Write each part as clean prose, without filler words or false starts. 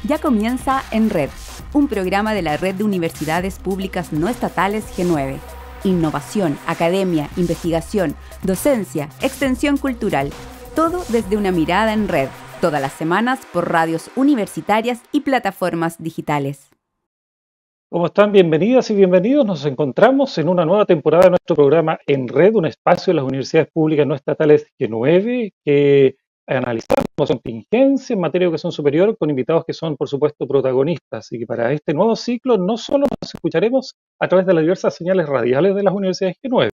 Ya comienza En Red, un programa de la Red de Universidades Públicas No Estatales G9. Innovación, academia, investigación, docencia, extensión cultural. Todo desde una mirada en red. Todas las semanas por radios universitarias y plataformas digitales. ¿Cómo están? Bienvenidas y bienvenidos. Nos encontramos en una nueva temporada de nuestro programa En Red, un espacio de las universidades públicas no estatales G9 que analizamos contingencia en materia de educación superior con invitados que son, por supuesto, protagonistas y que para este nuevo ciclo no solo nos escucharemos a través de las diversas señales radiales de las universidades G9.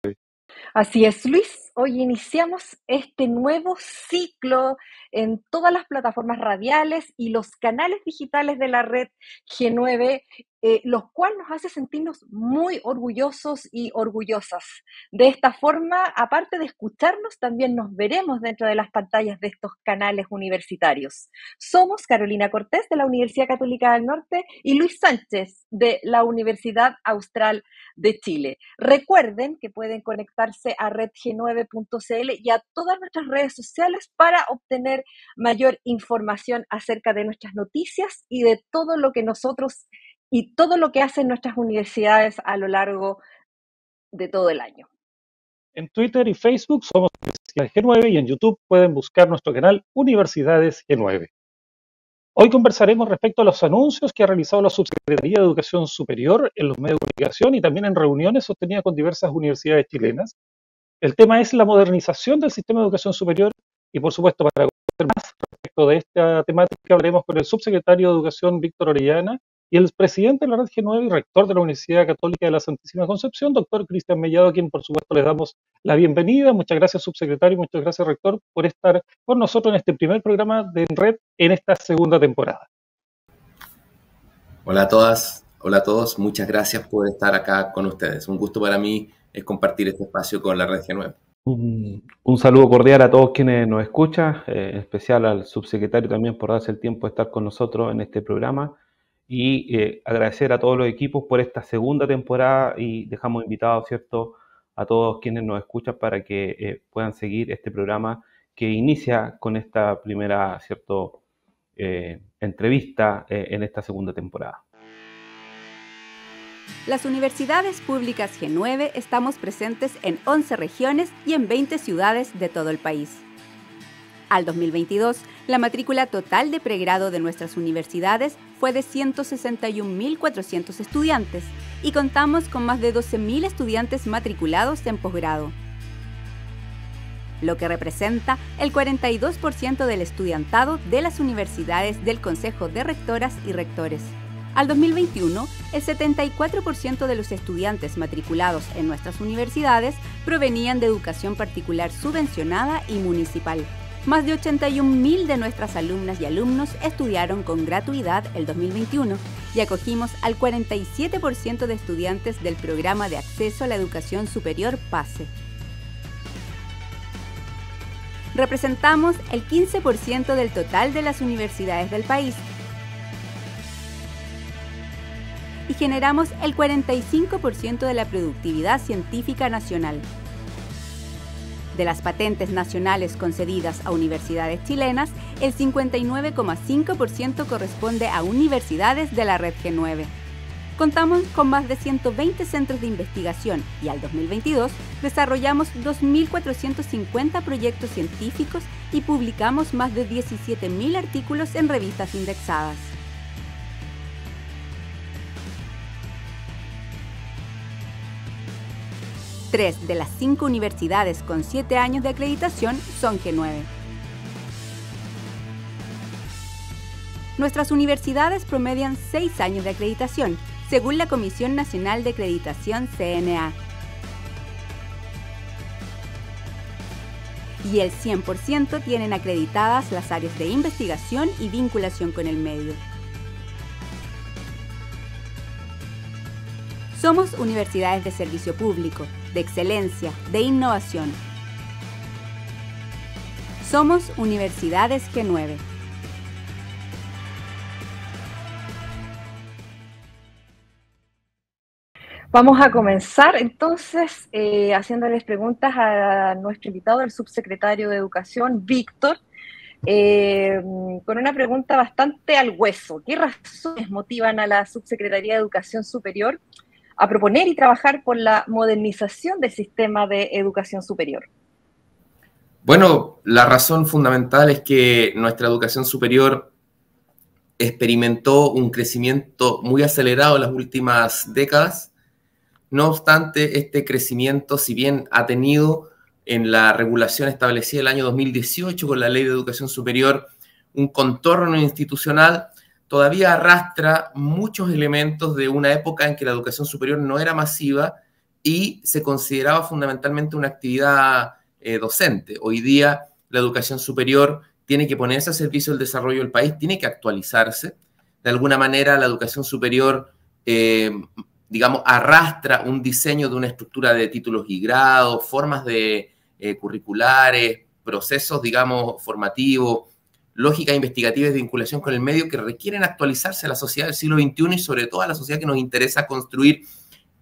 Así es, Luis. Hoy iniciamos este nuevo ciclo en todas las plataformas radiales y los canales digitales de la red G9, los cuales nos hace sentirnos muy orgullosos y orgullosas. De esta forma, aparte de escucharnos, también nos veremos dentro de las pantallas de estos canales universitarios. Somos Carolina Cortés de la Universidad Católica del Norte y Luis Sánchez de la Universidad Austral de Chile. Recuerden que pueden conectarse a redg9.cl y a todas nuestras redes sociales para obtener mayor información acerca de nuestras noticias y de todo lo que nosotros y todo lo que hacen nuestras universidades a lo largo de todo el año. En Twitter y Facebook somos Universidades G9 y en YouTube pueden buscar nuestro canal Universidades G9. Hoy conversaremos respecto a los anuncios que ha realizado la Subsecretaría de Educación Superior en los medios de comunicación y también en reuniones sostenidas con diversas universidades chilenas. El tema es la modernización del sistema de educación superior y, por supuesto, para conocer más respecto de esta temática, hablaremos con el subsecretario de Educación, Víctor Orellana, y el presidente de la Red G9 y rector de la Universidad Católica de la Santísima Concepción, doctor Cristian Mellado, a quien, por supuesto, le damos la bienvenida. Muchas gracias, subsecretario, y muchas gracias, rector, por estar con nosotros en este primer programa de Red en esta segunda temporada. Hola a todas, hola a todos, muchas gracias por estar acá con ustedes. Un gusto para mí compartir este espacio con la Red G9. Un saludo cordial a todos quienes nos escuchan, en especial al subsecretario también por darse el tiempo de estar con nosotros en este programa y agradecer a todos los equipos por esta segunda temporada y dejamos invitados, ¿cierto?, a todos quienes nos escuchan para que puedan seguir este programa que inicia con esta primera, ¿cierto?, entrevista en esta segunda temporada. Las universidades públicas G9 estamos presentes en 11 regiones y en 20 ciudades de todo el país. Al 2022, la matrícula total de pregrado de nuestras universidades fue de 161.400 estudiantes y contamos con más de 12.000 estudiantes matriculados en posgrado, lo que representa el 42% del estudiantado de las universidades del Consejo de Rectoras y Rectores. Al 2021, el 74% de los estudiantes matriculados en nuestras universidades provenían de educación particular subvencionada y municipal. Más de 81.000 de nuestras alumnas y alumnos estudiaron con gratuidad el 2021 y acogimos al 47% de estudiantes del programa de acceso a la educación superior PASE. Representamos el 15% del total de las universidades del país y generamos el 45% de la productividad científica nacional. De las patentes nacionales concedidas a universidades chilenas, el 59,5% corresponde a universidades de la Red G9. Contamos con más de 120 centros de investigación y al 2022 desarrollamos 2.450 proyectos científicos y publicamos más de 17.000 artículos en revistas indexadas. Tres de las 5 universidades con 7 años de acreditación son G9. Nuestras universidades promedian 6 años de acreditación, según la Comisión Nacional de Acreditación CNA. Y el 100% tienen acreditadas las áreas de investigación y vinculación con el medio. Somos universidades de servicio público, de excelencia, de innovación. Somos Universidades G9. Vamos a comenzar entonces haciéndoles preguntas a nuestro invitado, el subsecretario de Educación, Víctor. con una pregunta bastante al hueso. ¿Qué razones motivan a la Subsecretaría de Educación Superior a proponer y trabajar por la modernización del sistema de educación superior? Bueno, la razón fundamental es que nuestra educación superior experimentó un crecimiento muy acelerado en las últimas décadas. No obstante, este crecimiento, si bien ha tenido en la regulación establecida el año 2018 con la Ley de Educación Superior un contorno institucional, todavía arrastra muchos elementos de una época en que la educación superior no era masiva y se consideraba fundamentalmente una actividad docente. Hoy día la educación superior tiene que ponerse al servicio del desarrollo del país, tiene que actualizarse. De alguna manera la educación superior, digamos, arrastra un diseño de una estructura de títulos y grados, formas de curriculares, procesos, digamos, formativos, lógica investigativa y de vinculación con el medio que requieren actualizarse a la sociedad del siglo XXI y sobre todo a la sociedad que nos interesa construir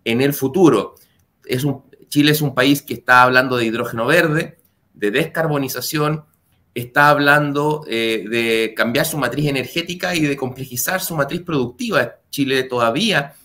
en el futuro. Chile es un país que está hablando de hidrógeno verde, de descarbonización, está hablando de cambiar su matriz energética y de complejizar su matriz productiva. Chile todavía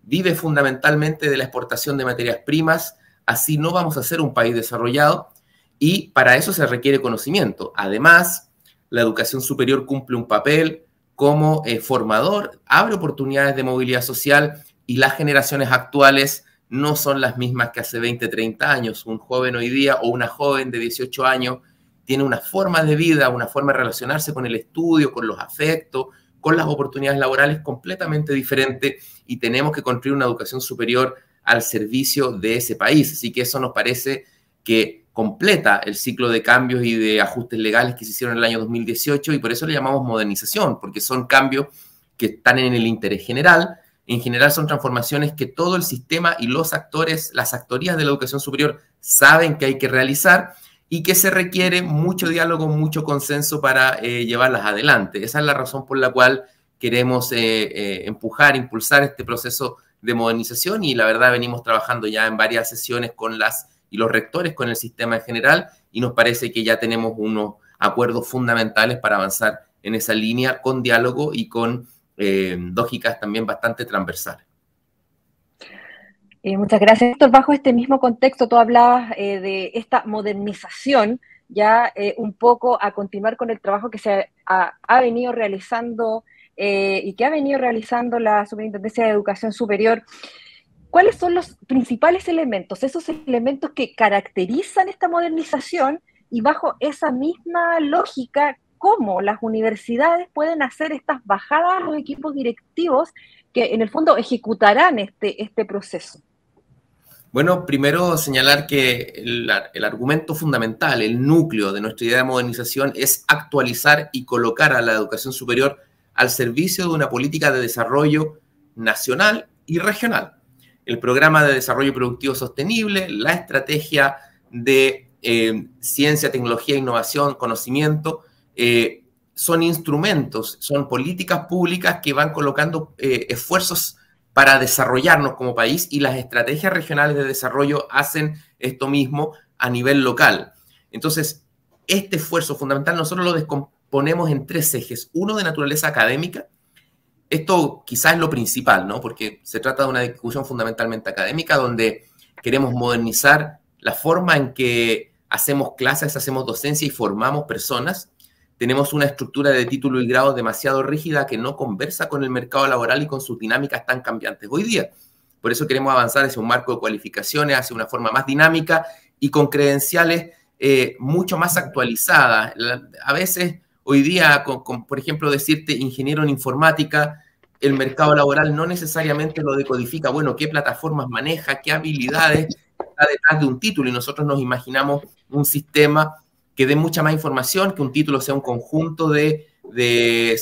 vive fundamentalmente de la exportación de materias primas, así no vamos a ser un país desarrollado y para eso se requiere conocimiento. Además, la educación superior cumple un papel como formador, abre oportunidades de movilidad social y las generaciones actuales no son las mismas que hace 20, 30 años. Un joven hoy día o una joven de 18 años tiene una forma de vida, una forma de relacionarse con el estudio, con los afectos, con las oportunidades laborales completamente diferente y tenemos que construir una educación superior al servicio de ese país. Así que eso nos parece que completa el ciclo de cambios y de ajustes legales que se hicieron en el año 2018 y por eso le llamamos modernización, porque son cambios que están en el interés general. En general son transformaciones que todo el sistema y los actores, las actorías de la educación superior saben que hay que realizar y que se requiere mucho diálogo, mucho consenso para llevarlas adelante. Esa es la razón por la cual queremos empujar, impulsar este proceso de modernización y la verdad venimos trabajando ya en varias sesiones con los rectores, con el sistema en general y nos parece que ya tenemos unos acuerdos fundamentales para avanzar en esa línea con diálogo y con lógicas también bastante transversales. Muchas gracias, Héctor. Bajo este mismo contexto, tú hablabas de esta modernización, ya un poco a continuar con el trabajo que se ha venido realizando y que ha venido realizando la Superintendencia de Educación Superior. ¿Cuáles son los principales elementos, esos elementos que caracterizan esta modernización y bajo esa misma lógica, cómo las universidades pueden hacer estas bajadas a los equipos directivos que en el fondo ejecutarán este proceso? Bueno, primero señalar que el argumento fundamental, el núcleo de nuestra idea de modernización es actualizar y colocar a la educación superior al servicio de una política de desarrollo nacional y regional. El programa de desarrollo productivo sostenible, la estrategia de ciencia, tecnología, innovación, conocimiento, son instrumentos, son políticas públicas que van colocando esfuerzos para desarrollarnos como país y las estrategias regionales de desarrollo hacen esto mismo a nivel local. Entonces, este esfuerzo fundamental nosotros lo descomponemos en tres ejes. Uno de naturaleza académica. Esto quizás es lo principal, ¿no? Porque se trata de una discusión fundamentalmente académica donde queremos modernizar la forma en que hacemos clases, hacemos docencia y formamos personas. Tenemos una estructura de título y grado demasiado rígida que no conversa con el mercado laboral y con sus dinámicas tan cambiantes hoy día. Por eso queremos avanzar hacia un marco de cualificaciones, hacia una forma más dinámica y con credenciales mucho más actualizadas. A veces, hoy día, por ejemplo, decirte ingeniero en informática, el mercado laboral no necesariamente lo decodifica. Bueno, ¿qué plataformas maneja? ¿Qué habilidades está detrás de un título? Y nosotros nos imaginamos un sistema que dé mucha más información, que un título sea un conjunto de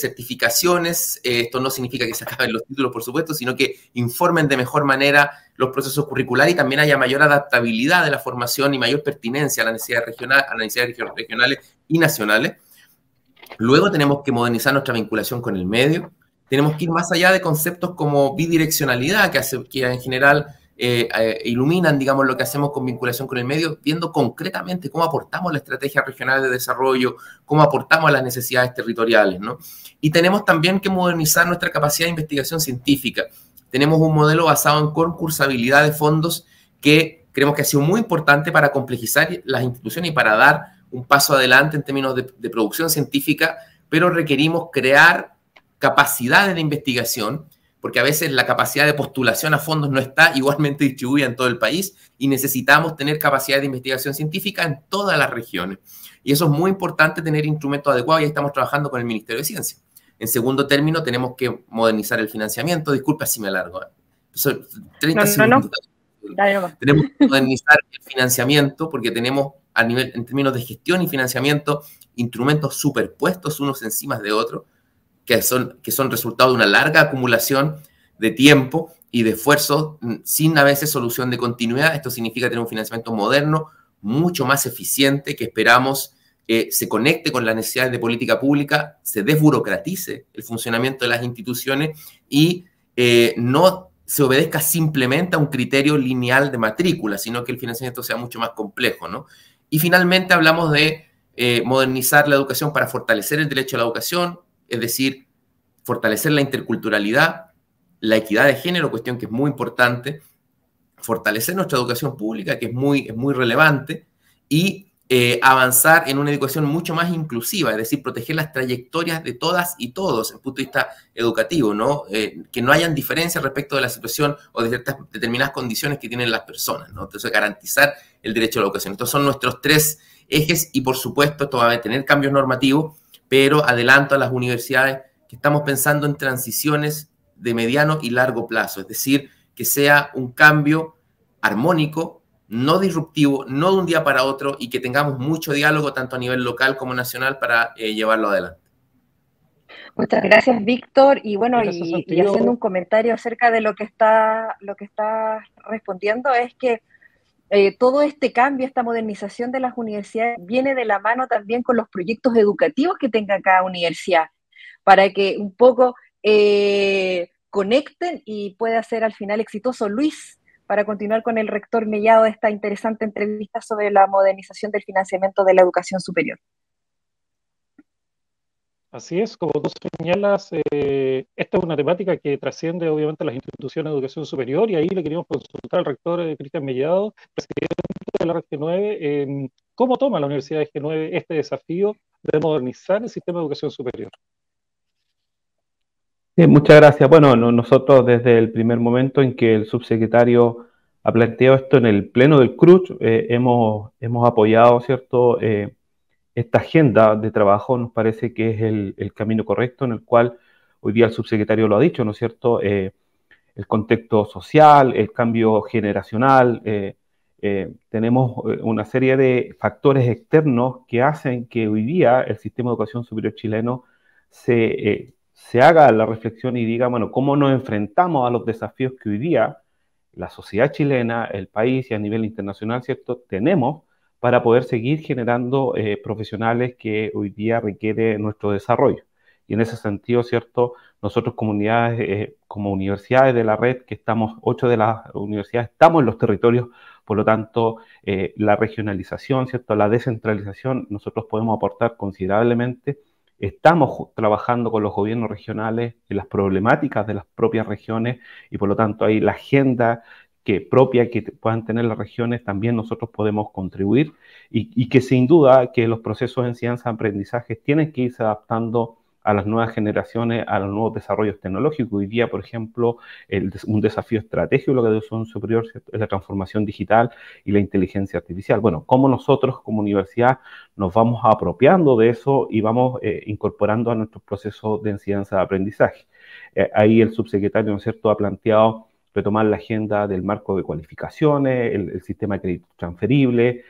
certificaciones. Esto no significa que se acaben los títulos, por supuesto, sino que informen de mejor manera los procesos curriculares y también haya mayor adaptabilidad de la formación y mayor pertinencia a las necesidades regionales y nacionales. Luego tenemos que modernizar nuestra vinculación con el medio. Tenemos que ir más allá de conceptos como bidireccionalidad, que en general iluminan, digamos, lo que hacemos con vinculación con el medio, viendo concretamente cómo aportamos la estrategia regional de desarrollo, cómo aportamos a las necesidades territoriales, ¿no? Y tenemos también que modernizar nuestra capacidad de investigación científica. Tenemos un modelo basado en concursabilidad de fondos que creemos que ha sido muy importante para complejizar las instituciones y para dar un paso adelante en términos de producción científica, pero requerimos crear capacidades de investigación, porque a veces la capacidad de postulación a fondos no está igualmente distribuida en todo el país y necesitamos tener capacidad de investigación científica en todas las regiones. Y eso es muy importante, tener instrumentos adecuados, y ahí estamos trabajando con el Ministerio de Ciencia. En segundo término, tenemos que modernizar el financiamiento. Disculpa si me alargo. Son 30 segundos. Tenemos que modernizar el financiamiento porque tenemos, en términos de gestión y financiamiento, instrumentos superpuestos unos encima de otros, que son resultado de una larga acumulación de tiempo y de esfuerzo sin a veces solución de continuidad. Esto significa tener un financiamiento moderno, mucho más eficiente, que esperamos se conecte con las necesidades de política pública, se desburocratice el funcionamiento de las instituciones y no se obedezca simplemente a un criterio lineal de matrícula, sino que el financiamiento sea mucho más complejo, ¿no? Y finalmente hablamos de modernizar la educación para fortalecer el derecho a la educación, es decir, fortalecer la interculturalidad, la equidad de género, cuestión que es muy importante, fortalecer nuestra educación pública, que es muy relevante, y avanzar en una educación mucho más inclusiva, es decir, proteger las trayectorias de todas y todos desde el punto de vista educativo, ¿no? Que no hayan diferencias respecto de la situación o de ciertas determinadas condiciones que tienen las personas, ¿no? Entonces, garantizar el derecho a la educación. Estos son nuestros 3 ejes y, por supuesto, esto va a tener cambios normativos, pero adelanto a las universidades que estamos pensando en transiciones de mediano y largo plazo, es decir, que sea un cambio armónico, no disruptivo, no de un día para otro, y que tengamos mucho diálogo tanto a nivel local como nacional para llevarlo adelante. Muchas gracias, Víctor. Y bueno, y haciendo un comentario acerca de lo que está respondiendo, es que todo este cambio, esta modernización de las universidades viene de la mano también con los proyectos educativos que tenga cada universidad, para que un poco conecten y pueda ser al final exitoso. Luis, para continuar con el rector Mellado de esta interesante entrevista sobre la modernización del financiamiento de la educación superior. Así es, como tú señalas, esta es una temática que trasciende obviamente las instituciones de educación superior, y ahí le queríamos consultar al rector Cristian Mellado, presidente de la red G9, ¿cómo toma la Universidad de G9 este desafío de modernizar el sistema de educación superior? Sí, muchas gracias. Bueno, nosotros desde el primer momento en que el subsecretario ha planteado esto en el pleno del CRUCH, hemos apoyado, ¿cierto?, esta agenda de trabajo. Nos parece que es el camino correcto, en el cual hoy día el subsecretario lo ha dicho, ¿no es cierto?, el contexto social, el cambio generacional, tenemos una serie de factores externos que hacen que hoy día el sistema de educación superior chileno se haga la reflexión y diga, bueno, ¿cómo nos enfrentamos a los desafíos que hoy día la sociedad chilena, el país y a nivel internacional, ¿cierto?, tenemos para poder seguir generando profesionales que hoy día requiere nuestro desarrollo? Y en ese sentido, ¿cierto?, nosotros como universidades de la red, que estamos, 8 de las universidades, estamos en los territorios, por lo tanto, la regionalización, ¿cierto?, la descentralización, nosotros podemos aportar considerablemente. Estamos trabajando con los gobiernos regionales en las problemáticas de las propias regiones, y por lo tanto ahí la agenda propia que puedan tener las regiones también nosotros podemos contribuir, y que sin duda que los procesos de enseñanza-aprendizaje tienen que irse adaptando a las nuevas generaciones, a los nuevos desarrollos tecnológicos. Hoy día, por ejemplo, un desafío estratégico de la educación superior, ¿cierto?, es la transformación digital y la inteligencia artificial. Bueno, cómo nosotros como universidad nos vamos apropiando de eso y vamos incorporando a nuestros procesos de enseñanza-aprendizaje. Ahí el subsecretario, ¿no es cierto?, ha planteado retomar la agenda del marco de cualificaciones, el sistema de crédito transferible,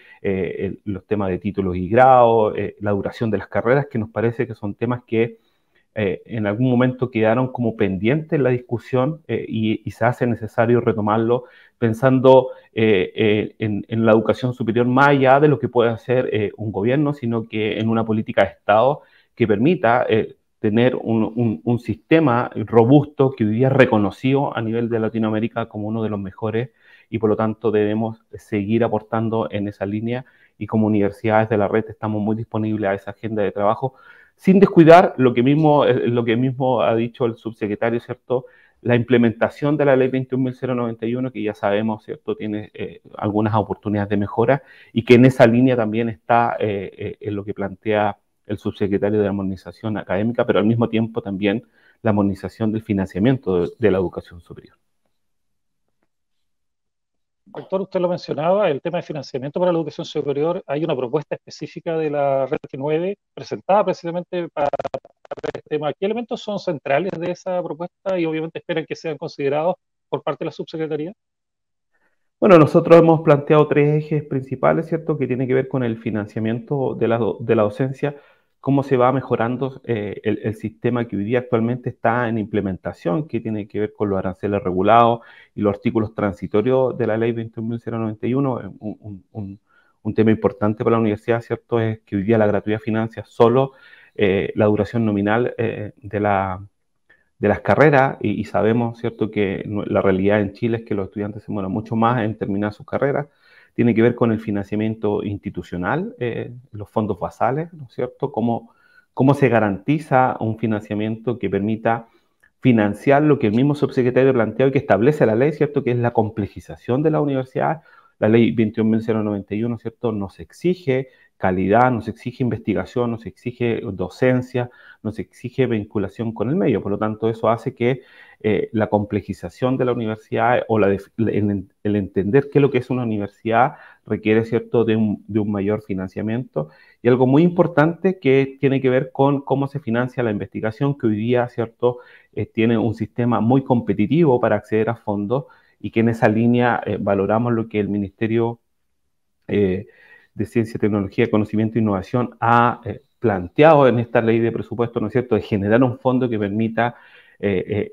los temas de títulos y grados, la duración de las carreras, que nos parece que son temas que en algún momento quedaron como pendientes en la discusión, y se hace necesario retomarlo pensando en la educación superior más allá de lo que puede hacer un gobierno, sino que en una política de Estado que permita tener un sistema robusto que hoy día es reconocido a nivel de Latinoamérica como uno de los mejores y por lo tanto debemos seguir aportando en esa línea, y como universidades de la red estamos muy disponibles a esa agenda de trabajo, sin descuidar lo que mismo ha dicho el subsecretario, ¿cierto? La implementación de la ley 21.091, que ya sabemos, ¿cierto?, tiene algunas oportunidades de mejora, y que en esa línea también está en lo que plantea el subsecretario de la Modernización Académica, pero al mismo tiempo también la modernización del financiamiento de la educación superior. Doctor, usted lo mencionaba, el tema de financiamiento para la educación superior. Hay una propuesta específica de la Red G9 presentada precisamente para este tema. ¿Qué elementos son centrales de esa propuesta y obviamente esperan que sean considerados por parte de la subsecretaría? Bueno, nosotros hemos planteado 3 ejes principales, ¿cierto?, que tienen que ver con el financiamiento de la docencia, cómo se va mejorando el sistema que hoy día actualmente está en implementación, que tiene que ver con los aranceles regulados y los artículos transitorios de la ley 21.091. Un tema importante para la universidad, ¿cierto?, es que hoy día la gratuidad financia solo la duración nominal de las carreras, y sabemos, ¿cierto?, que la realidad en Chile es que los estudiantes se demoran mucho más en terminar sus carreras. Tiene que ver con el financiamiento institucional, los fondos basales, ¿no es cierto?, cómo se garantiza un financiamiento que permita financiar lo que el mismo subsecretario planteó y que establece la ley, ¿cierto?, que es la complejización de la universidad. La ley 21.091, ¿cierto?, nos exige calidad, nos exige investigación, nos exige docencia, nos exige vinculación con el medio. Por lo tanto, eso hace que la complejización de la universidad o el entender qué es lo que es una universidad requiere, ¿cierto?, de un mayor financiamiento. Y algo muy importante que tiene que ver con cómo se financia la investigación, que hoy día, ¿cierto?, tiene un sistema muy competitivo para acceder a fondos, y que en esa línea valoramos lo que el Ministerio de Ciencia, Tecnología, Conocimiento e Innovación ha planteado en esta ley de presupuesto, ¿no es cierto?, de generar un fondo que permita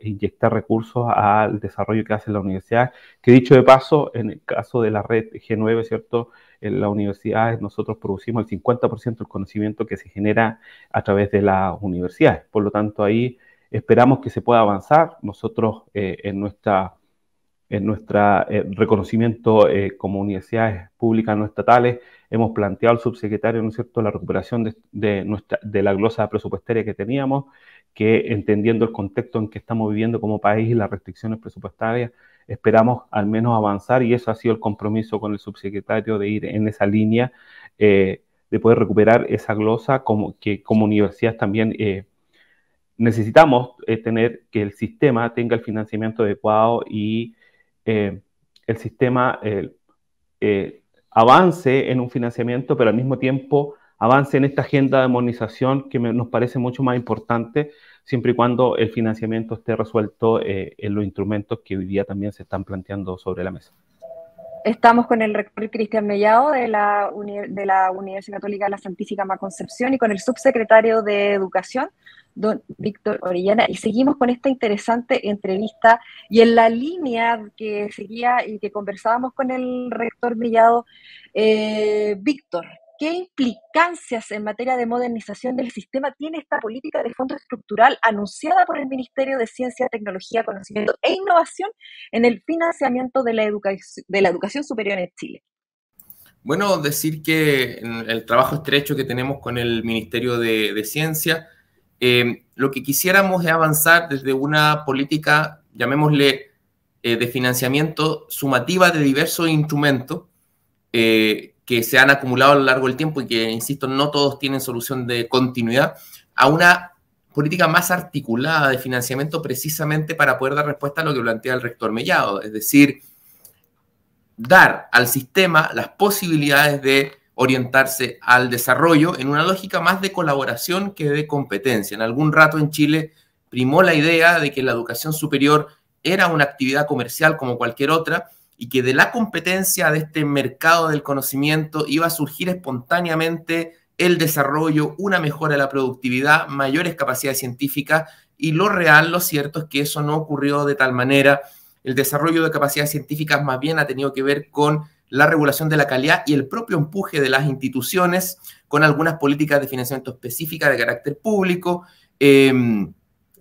inyectar recursos al desarrollo que hace la universidad, que dicho de paso, en el caso de la red G9, ¿cierto?, en las universidades nosotros producimos el 50% del conocimiento que se genera a través de las universidades. Por lo tanto, ahí esperamos que se pueda avanzar. Nosotros en nuestro reconocimiento como universidades públicas no estatales hemos planteado al subsecretario, ¿no es cierto?, la recuperación de la glosa presupuestaria que teníamos, que entendiendo el contexto en que estamos viviendo como país y las restricciones presupuestarias, esperamos al menos avanzar, y eso ha sido el compromiso con el subsecretario, de ir en esa línea, de poder recuperar esa glosa, que como universidades también necesitamos tener que el sistema tenga el financiamiento adecuado, y el sistema avance en un financiamiento, pero al mismo tiempo avance en esta agenda de modernización que nos parece mucho más importante, siempre y cuando el financiamiento esté resuelto en los instrumentos que hoy día también se están planteando sobre la mesa. Estamos con el rector Cristian Mellado de la Universidad Católica de la Santísima Concepción y con el subsecretario de Educación, don Víctor Orellana, y seguimos con esta interesante entrevista, y en la línea que seguía y que conversábamos con el rector Mellado, Víctor, ¿qué implicancias en materia de modernización del sistema tiene esta política de fondo estructural anunciada por el Ministerio de Ciencia, Tecnología, Conocimiento e Innovación en el financiamiento de la educación superior en Chile? Bueno, decir que en el trabajo estrecho que tenemos con el Ministerio de Ciencia, lo que quisiéramos es avanzar desde una política, llamémosle, de financiamiento sumativa de diversos instrumentos que se han acumulado a lo largo del tiempo y que, insisto, no todos tienen solución de continuidad, a una política más articulada de financiamiento, precisamente para poder dar respuesta a lo que plantea el rector Mellado, es decir, dar al sistema las posibilidades de orientarse al desarrollo en una lógica más de colaboración que de competencia. En algún rato en Chile primó la idea de que la educación superior era una actividad comercial como cualquier otra, y que de la competencia de este mercado del conocimiento iba a surgir espontáneamente el desarrollo, una mejora de la productividad, mayores capacidades científicas, y lo real, lo cierto es que eso no ocurrió de tal manera. El desarrollo de capacidades científicas más bien ha tenido que ver con la regulación de la calidad y el propio empuje de las instituciones, con algunas políticas de financiamiento específicas de carácter público,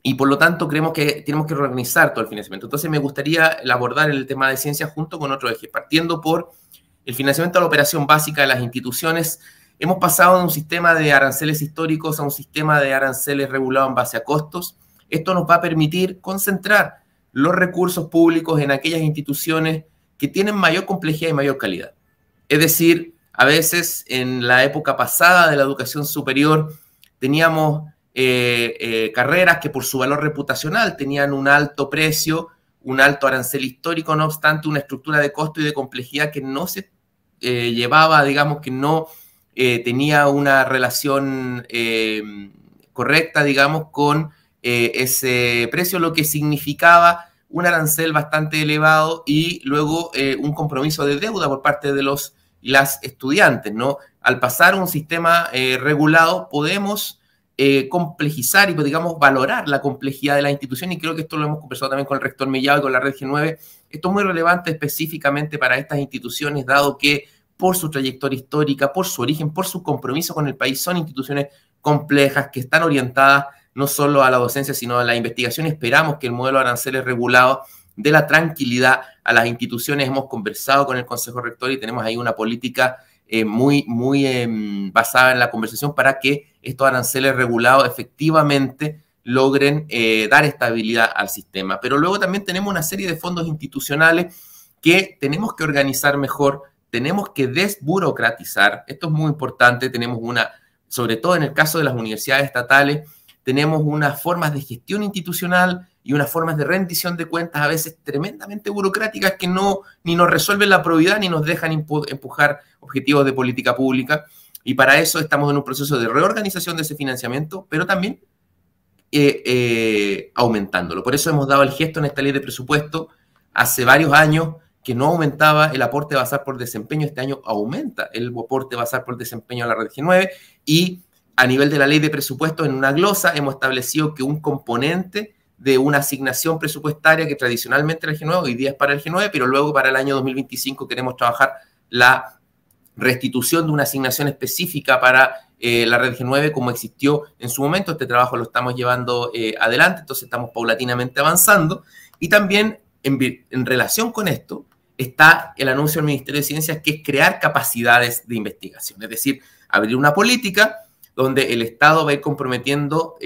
y por lo tanto creemos que tenemos que reorganizar todo el financiamiento. Entonces me gustaría abordar el tema de ciencia junto con otro eje, partiendo por el financiamiento a la operación básica de las instituciones. Hemos pasado de un sistema de aranceles históricos a un sistema de aranceles regulado en base a costos. Esto nos va a permitir concentrar los recursos públicos en aquellas instituciones que tienen mayor complejidad y mayor calidad. Es decir, a veces en la época pasada de la educación superior teníamos carreras que por su valor reputacional tenían un alto precio, un alto arancel histórico, no obstante una estructura de costo y de complejidad que no se llevaba, digamos, que no tenía una relación correcta, digamos, con ese precio, lo que significaba un arancel bastante elevado y luego un compromiso de deuda por parte de los y las estudiantes, ¿no? Al pasar a un sistema regulado podemos complejizar y, digamos, valorar la complejidad de la institución, y creo que esto lo hemos conversado también con el rector Mellado y con la Red G9. Esto es muy relevante específicamente para estas instituciones, dado que por su trayectoria histórica, por su origen, por su compromiso con el país, son instituciones complejas que están orientadas no solo a la docencia, sino a la investigación. Esperamos que el modelo de aranceles regulado dé la tranquilidad a las instituciones. Hemos conversado con el Consejo Rector y tenemos ahí una política muy basada en la conversación para que estos aranceles regulados efectivamente logren dar estabilidad al sistema. Pero luego también tenemos una serie de fondos institucionales que tenemos que organizar mejor, tenemos que desburocratizar. Esto es muy importante. Tenemos sobre todo en el caso de las universidades estatales, tenemos unas formas de gestión institucional y unas formas de rendición de cuentas a veces tremendamente burocráticas que ni nos resuelven la probidad ni nos dejan empujar objetivos de política pública. Y para eso estamos en un proceso de reorganización de ese financiamiento, pero también aumentándolo. Por eso hemos dado el gesto en esta ley de presupuesto hace varios años que no aumentaba el aporte basal por desempeño. Este año aumenta el aporte basal por desempeño a la Red G9, y a nivel de la ley de presupuesto, en una glosa, hemos establecido que un componente de una asignación presupuestaria que tradicionalmente era el G9, hoy día es para el G9, pero luego para el año 2025 queremos trabajar la restitución de una asignación específica para la Red G9 como existió en su momento. Este trabajo lo estamos llevando adelante, entonces estamos paulatinamente avanzando. Y también en relación con esto está el anuncio del Ministerio de Ciencias, que es crear capacidades de investigación, es decir, abrir una política donde el Estado va a ir comprometiendo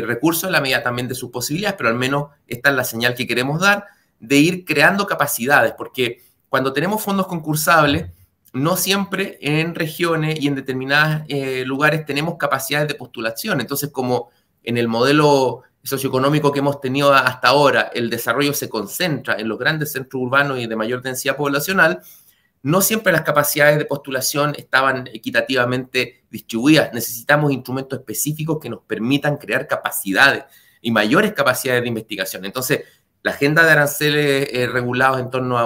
recursos en la medida también de sus posibilidades, pero al menos esta es la señal que queremos dar, de ir creando capacidades, porque cuando tenemos fondos concursables, no siempre en regiones y en determinados lugares tenemos capacidades de postulación. Entonces, como en el modelo socioeconómico que hemos tenido hasta ahora, el desarrollo se concentra en los grandes centros urbanos y de mayor densidad poblacional, no siempre las capacidades de postulación estaban equitativamente distribuidas. Necesitamos instrumentos específicos que nos permitan crear capacidades y mayores capacidades de investigación. Entonces, la agenda de aranceles regulados en torno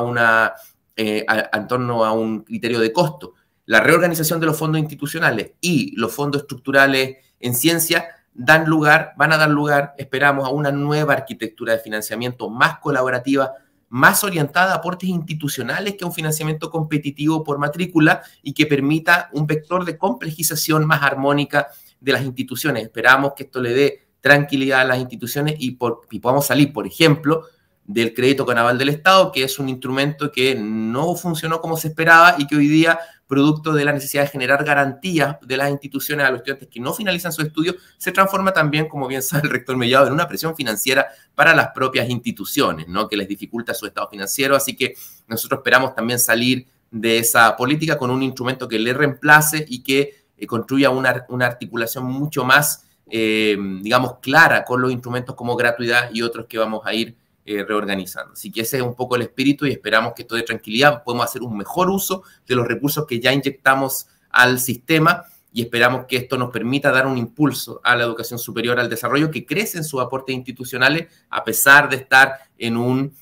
a un criterio de costo, la reorganización de los fondos institucionales y los fondos estructurales en ciencia van a dar lugar, esperamos, a una nueva arquitectura de financiamiento más colaborativa, más orientada a aportes institucionales que a un financiamiento competitivo por matrícula, y que permita un vector de complejización más armónica de las instituciones. Esperamos que esto le dé tranquilidad a las instituciones y podamos salir, por ejemplo, del crédito con aval del Estado, que es un instrumento que no funcionó como se esperaba y que hoy día, producto de la necesidad de generar garantías de las instituciones a los estudiantes que no finalizan su estudio, se transforma también, como bien sabe el rector Mellado, en una presión financiera para las propias instituciones, ¿no?, que les dificulta su estado financiero. Así que nosotros esperamos también salir de esa política con un instrumento que le reemplace y que construya una articulación mucho más, digamos, clara con los instrumentos como gratuidad y otros que vamos a ir reorganizando. Así que ese es un poco el espíritu y esperamos que esto dé tranquilidad. Podemos hacer un mejor uso de los recursos que ya inyectamos al sistema y esperamos que esto nos permita dar un impulso a la educación superior, al desarrollo, que crece en sus aportes institucionales a pesar de estar en un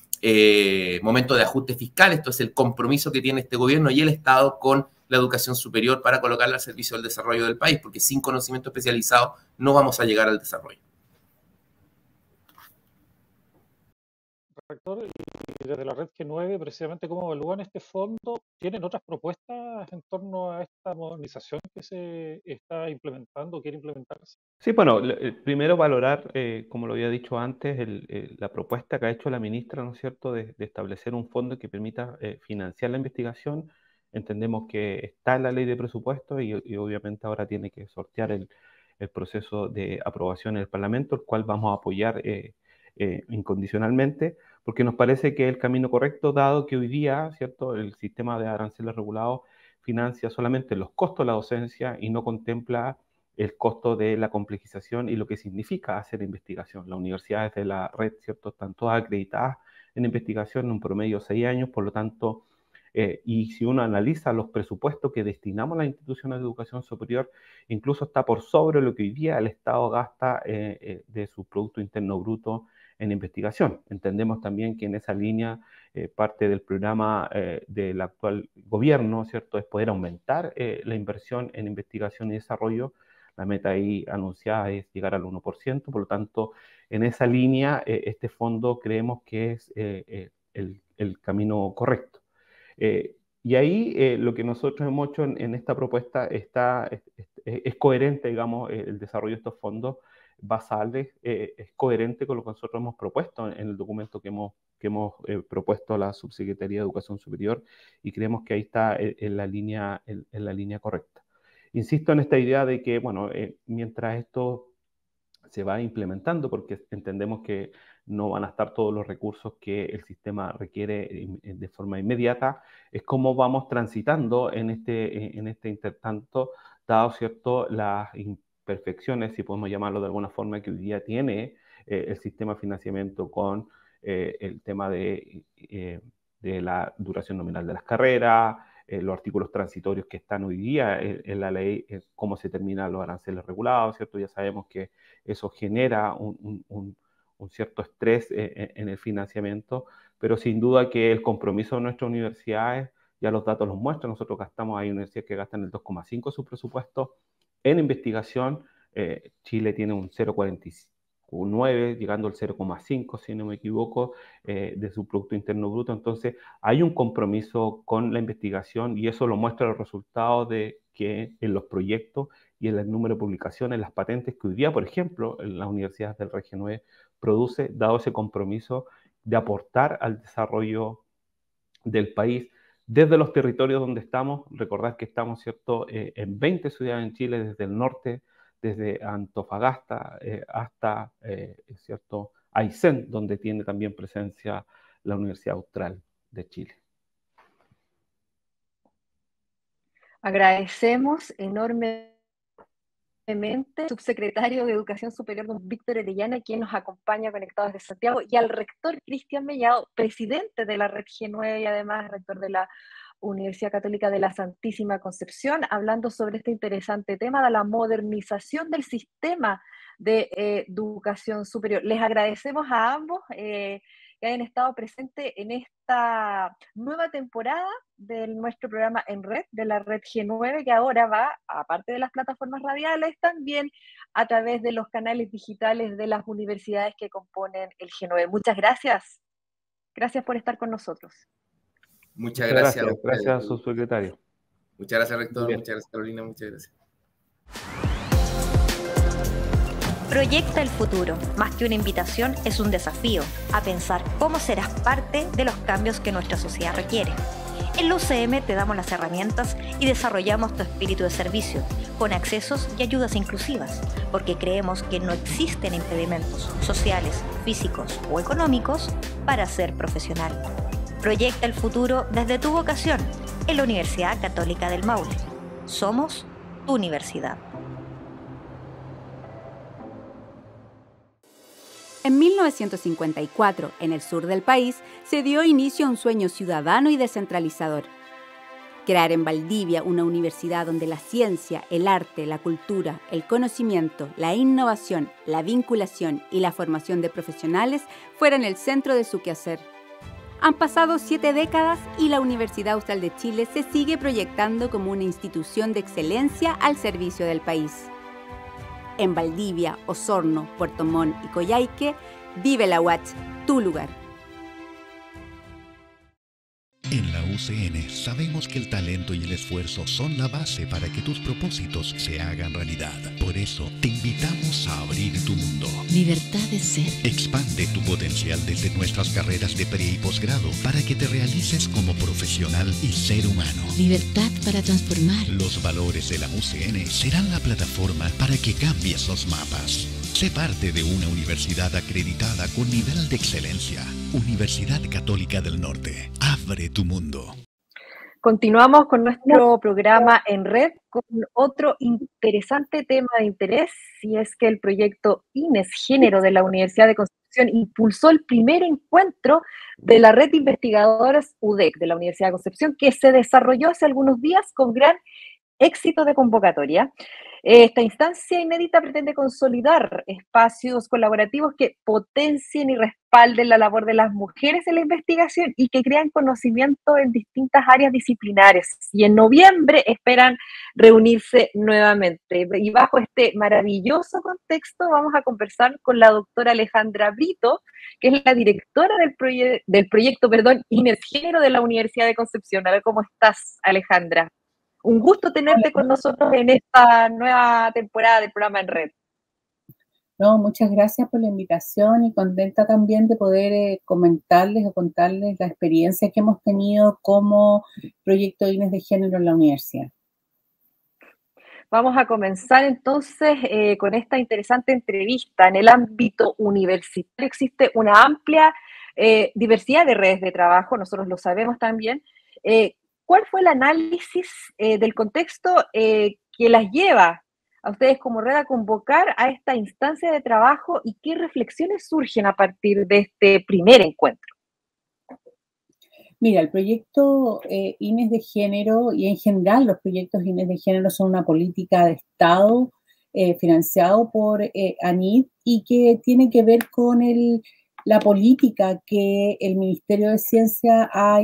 momento de ajuste fiscal. Esto es el compromiso que tiene este gobierno y el Estado con la educación superior para colocarla al servicio del desarrollo del país, porque sin conocimiento especializado no vamos a llegar al desarrollo. Rector, y desde la red G9, precisamente cómo evalúan este fondo. ¿Tienen otras propuestas en torno a esta modernización que se está implementando o quiere implementarse? Sí, bueno, primero valorar, como lo había dicho antes, la propuesta que ha hecho la ministra, ¿no es cierto?, de establecer un fondo que permita financiar la investigación. Entendemos que está en la ley de presupuesto y obviamente ahora tiene que sortear el proceso de aprobación en el Parlamento, el cual vamos a apoyar incondicionalmente, porque nos parece que es el camino correcto, dado que hoy día, ¿cierto?, el sistema de aranceles regulados financia solamente los costos de la docencia y no contempla el costo de la complejización y lo que significa hacer investigación. Las universidades de la red, ¿cierto?, están todas acreditadas en investigación en un promedio de 6 años, por lo tanto, y si uno analiza los presupuestos que destinamos a las instituciones de educación superior, incluso está por sobre lo que hoy día el Estado gasta de su Producto Interno Bruto en investigación. Entendemos también que en esa línea parte del programa del actual gobierno, ¿cierto?, es poder aumentar la inversión en investigación y desarrollo. La meta ahí anunciada es llegar al 1%, por lo tanto, en esa línea, este fondo creemos que es el camino correcto. Y ahí lo que nosotros hemos hecho en esta propuesta es coherente, digamos, el desarrollo de estos fondos basales, es coherente con lo que nosotros hemos propuesto en el documento que hemos propuesto a la Subsecretaría de Educación Superior, y creemos que ahí está en la línea correcta. Insisto en esta idea de que, bueno, mientras esto se va implementando, porque entendemos que no van a estar todos los recursos que el sistema requiere de forma inmediata, es cómo vamos transitando en este intertanto, dado, ¿cierto?, las imperfecciones, si podemos llamarlo de alguna forma, que hoy día tiene el sistema de financiamiento con el tema de la duración nominal de las carreras, los artículos transitorios que están hoy día en la ley, cómo se terminan los aranceles regulados, ¿cierto? Ya sabemos que eso genera un cierto estrés en el financiamiento, pero sin duda que el compromiso de nuestras universidades, ya los datos los muestran, nosotros hay universidades que gastan el 2,5% de su presupuesto en investigación, Chile tiene un 0,49, llegando al 0,5, si no me equivoco, de su Producto Interno Bruto. Entonces, hay un compromiso con la investigación y eso lo muestra los resultados de que en los proyectos y en el número de publicaciones, las patentes que hoy día, por ejemplo, en las universidades del Región 9 produce, dado ese compromiso de aportar al desarrollo del país desde los territorios donde estamos. Recordad que estamos, ¿cierto?, en 20 ciudades en Chile, desde el norte, desde Antofagasta hasta, ¿cierto?, Aysén, donde tiene también presencia la Universidad Austral de Chile. Agradecemos enormemente al subsecretario de Educación Superior, don Víctor Orellana, quien nos acompaña conectados desde Santiago, y al rector Cristian Mellado, presidente de la Red G9 y además rector de la Universidad Católica de la Santísima Concepción, hablando sobre este interesante tema de la modernización del sistema de educación superior. Les agradecemos a ambos que hayan estado presentes en esta nueva temporada de nuestro programa en red, de la Red G9, que ahora va, aparte de las plataformas radiales, también a través de los canales digitales de las universidades que componen el G9. Muchas gracias. Gracias por estar con nosotros. Muchas gracias. Gracias a su secretario. Muchas gracias, rector. Muchas gracias, Carolina. Muchas gracias. Proyecta el futuro. Más que una invitación, es un desafío a pensar cómo serás parte de los cambios que nuestra sociedad requiere. En la UCM te damos las herramientas y desarrollamos tu espíritu de servicio, con accesos y ayudas inclusivas, porque creemos que no existen impedimentos sociales, físicos o económicos para ser profesional. Proyecta el futuro desde tu vocación en la Universidad Católica del Maule. Somos tu universidad. En 1954, en el sur del país, se dio inicio a un sueño ciudadano y descentralizador. Crear en Valdivia una universidad donde la ciencia, el arte, la cultura, el conocimiento, la innovación, la vinculación y la formación de profesionales fueran el centro de su quehacer. Han pasado 7 décadas y la Universidad Austral de Chile se sigue proyectando como una institución de excelencia al servicio del país. En Valdivia, Osorno, Puerto Montt y Coyhaique, vive la UACH, tu lugar. UCN sabemos que el talento y el esfuerzo son la base para que tus propósitos se hagan realidad. Por eso, te invitamos a abrir tu mundo. Libertad de ser. Expande tu potencial desde nuestras carreras de pre y posgrado para que te realices como profesional y ser humano. Libertad para transformar. Los valores de la UCN serán la plataforma para que cambies los mapas. Sé parte de una universidad acreditada con nivel de excelencia. Universidad Católica del Norte. Abre tu mundo. Continuamos con nuestro programa en red con otro interesante tema de interés, y es que el proyecto INES Género de la Universidad de Concepción impulsó el primer encuentro de la red de investigadores UDEC de la Universidad de Concepción, que se desarrolló hace algunos días con gran éxito de convocatoria. Esta instancia inédita pretende consolidar espacios colaborativos que potencien y respalden la labor de las mujeres en la investigación y que crean conocimiento en distintas áreas disciplinares. Y en noviembre esperan reunirse nuevamente. Y bajo este maravilloso contexto vamos a conversar con la doctora Alejandra Brito, que es la directora del proyecto INES Género de la Universidad de Concepción. A ver, ¿cómo estás, Alejandra? Un gusto tenerte con nosotros en esta nueva temporada del programa en red. No, muchas gracias por la invitación y contenta también de poder comentarles o contarles la experiencia que hemos tenido como proyecto INES de Género en la universidad. Vamos a comenzar entonces con esta interesante entrevista. En el ámbito universitario existe una amplia diversidad de redes de trabajo, nosotros lo sabemos también. ¿Cuál fue el análisis del contexto que las lleva a ustedes como red a convocar a esta instancia de trabajo y qué reflexiones surgen a partir de este primer encuentro? Mira, el proyecto INES de Género y en general los proyectos INES de Género son una política de Estado financiado por ANID y que tiene que ver con la política que el Ministerio de Ciencia ha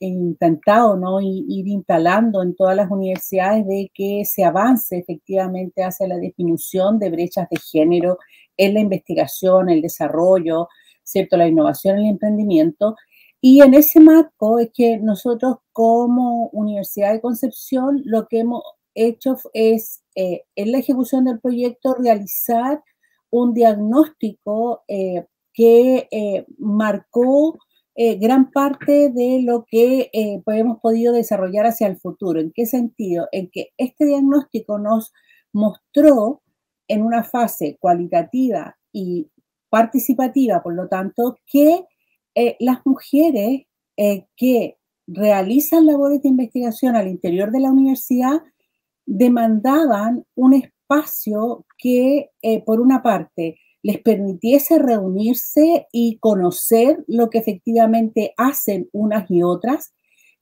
intentado, ¿no? Ir instalando en todas las universidades de que se avance efectivamente hacia la disminución de brechas de género en la investigación, el desarrollo, ¿cierto? La innovación y el emprendimiento. Y en ese marco es que nosotros como Universidad de Concepción lo que hemos hecho es, en la ejecución del proyecto, realizar un diagnóstico que marcó gran parte de lo que hemos podido desarrollar hacia el futuro. ¿En qué sentido? En que este diagnóstico nos mostró en una fase cualitativa y participativa, por lo tanto, que las mujeres que realizan labores de investigación al interior de la universidad demandaban un espacio que, por una parte, les permitiese reunirse y conocer lo que efectivamente hacen unas y otras,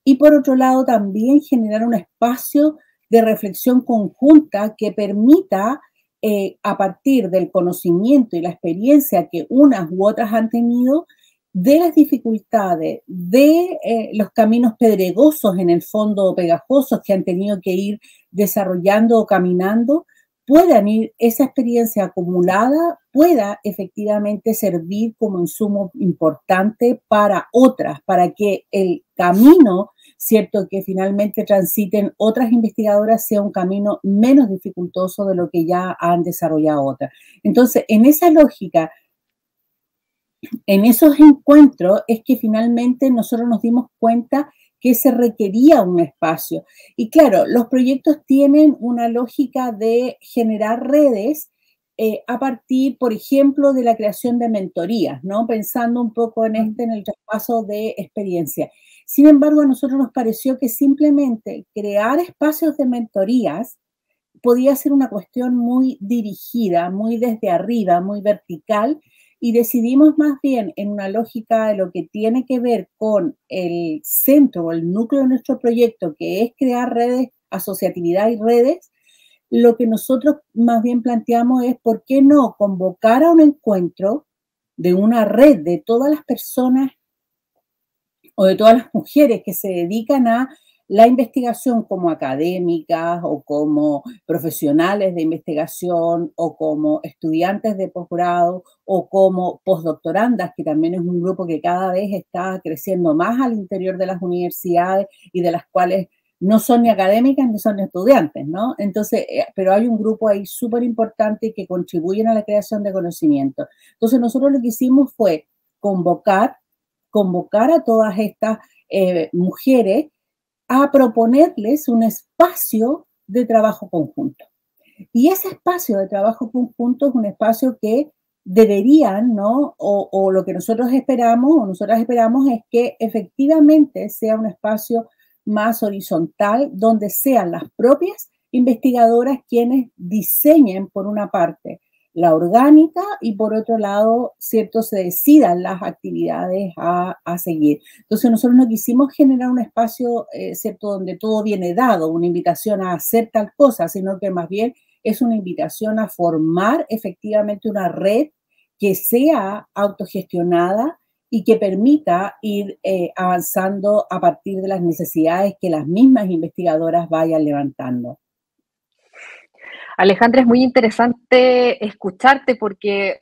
y por otro lado también generar un espacio de reflexión conjunta que permita, a partir del conocimiento y la experiencia que unas u otras han tenido, de las dificultades, de los caminos pedregosos, en el fondo pegajosos, que han tenido que ir desarrollando o caminando, puedan ir, esa experiencia acumulada pueda efectivamente servir como insumo importante para otras, para que el camino, ¿cierto?, que finalmente transiten otras investigadoras sea un camino menos dificultoso de lo que ya han desarrollado otras. Entonces, en esa lógica, en esos encuentros es que finalmente nosotros nos dimos cuenta que se requería un espacio. Y claro, los proyectos tienen una lógica de generar redes a partir, por ejemplo, de la creación de mentorías, ¿no? Pensando un poco en el traspaso de experiencia. Sin embargo, a nosotros nos pareció que simplemente crear espacios de mentorías podía ser una cuestión muy dirigida, muy desde arriba, muy vertical, y decidimos más bien en una lógica de lo que tiene que ver con el centro o el núcleo de nuestro proyecto, que es crear redes, asociatividad y redes. Lo que nosotros más bien planteamos es por qué no convocar a un encuentro de una red de todas las personas o de todas las mujeres que se dedican a la investigación como académicas o como profesionales de investigación o como estudiantes de posgrado o como postdoctorandas, que también es un grupo que cada vez está creciendo más al interior de las universidades y de las cuales no son ni académicas ni son estudiantes, ¿no? Entonces, pero hay un grupo ahí súper importante que contribuyen a la creación de conocimiento. Entonces, nosotros lo que hicimos fue convocar a todas estas mujeres a proponerles un espacio de trabajo conjunto. Y ese espacio de trabajo conjunto es un espacio que deberían, ¿no? O lo que nosotras esperamos es que efectivamente sea un espacio más horizontal, donde sean las propias investigadoras quienes diseñen, por una parte, la orgánica y por otro lado, ¿cierto?, se decidan las actividades a seguir. Entonces nosotros no quisimos generar un espacio, ¿cierto?, donde todo viene dado, una invitación a hacer tal cosa, sino que más bien es una invitación a formar efectivamente una red que sea autogestionada y que permita ir avanzando a partir de las necesidades que las mismas investigadoras vayan levantando. Alejandra, es muy interesante escucharte porque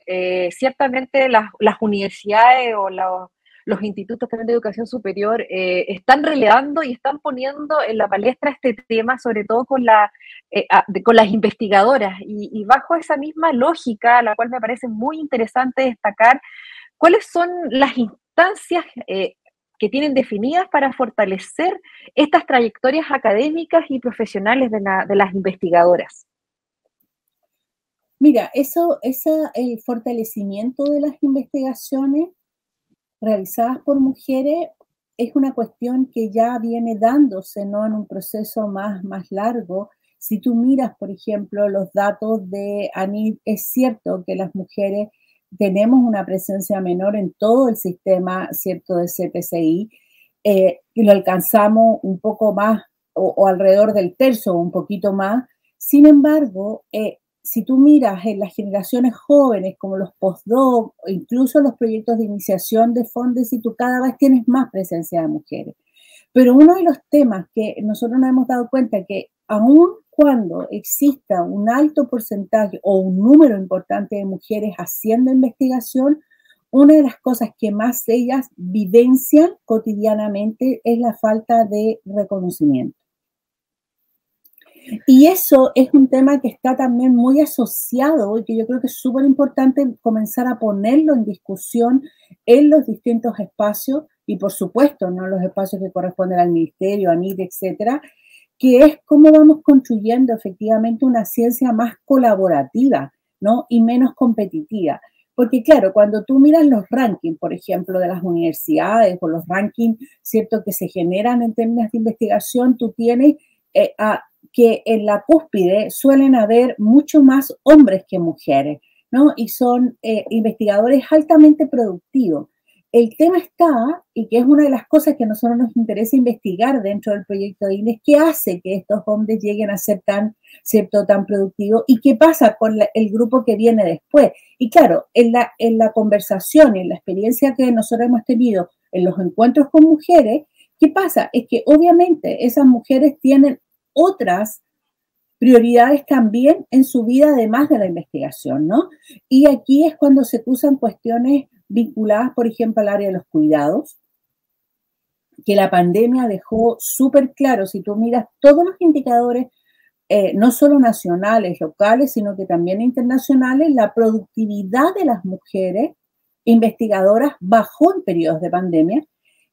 ciertamente las universidades o los institutos también de educación superior están relevando y están poniendo en la palestra este tema, sobre todo con las investigadoras. Y bajo esa misma lógica, la cual me parece muy interesante destacar, ¿cuáles son las instancias que tienen definidas para fortalecer estas trayectorias académicas y profesionales de las investigadoras? Mira, el fortalecimiento de las investigaciones realizadas por mujeres es una cuestión que ya viene dándose, ¿no?, en un proceso más largo. Si tú miras, por ejemplo, los datos de ANID, es cierto que las mujeres tenemos una presencia menor en todo el sistema, ¿cierto?, de CPCI, y lo alcanzamos un poco más o alrededor del tercio o un poquito más. Sin embargo, si tú miras en las generaciones jóvenes, como los postdoc, o incluso los proyectos de iniciación de fondos, y tú cada vez tienes más presencia de mujeres. Pero uno de los temas que nosotros nos hemos dado cuenta es que aun cuando exista un alto porcentaje o un número importante de mujeres haciendo investigación, una de las cosas que más ellas vivencian cotidianamente es la falta de reconocimiento. Y eso es un tema que está también muy asociado y que yo creo que es súper importante comenzar a ponerlo en discusión en los distintos espacios y, por supuesto, no los espacios que corresponden al ministerio, a NID, etcétera, que es cómo vamos construyendo efectivamente una ciencia más colaborativa, ¿no?, y menos competitiva. Porque, claro, cuando tú miras los rankings, por ejemplo, de las universidades o los rankings, ¿cierto?, que se generan en términos de investigación, tú tienes que en la cúspide suelen haber mucho más hombres que mujeres, ¿no? Y son investigadores altamente productivos. El tema está, y que es una de las cosas que a nosotros nos interesa investigar dentro del proyecto de INES, ¿qué hace que estos hombres lleguen a ser tan productivos? ¿Y qué pasa con el grupo que viene después? Y claro, en la conversación, en la experiencia que nosotros hemos tenido en los encuentros con mujeres, ¿qué pasa? Es que obviamente esas mujeres tienen otras prioridades también en su vida, además de la investigación, ¿no? Y aquí es cuando se cruzan cuestiones vinculadas, por ejemplo, al área de los cuidados, que la pandemia dejó súper claro. Si tú miras todos los indicadores, no solo nacionales, locales, sino que también internacionales, la productividad de las mujeres investigadoras bajó en periodos de pandemia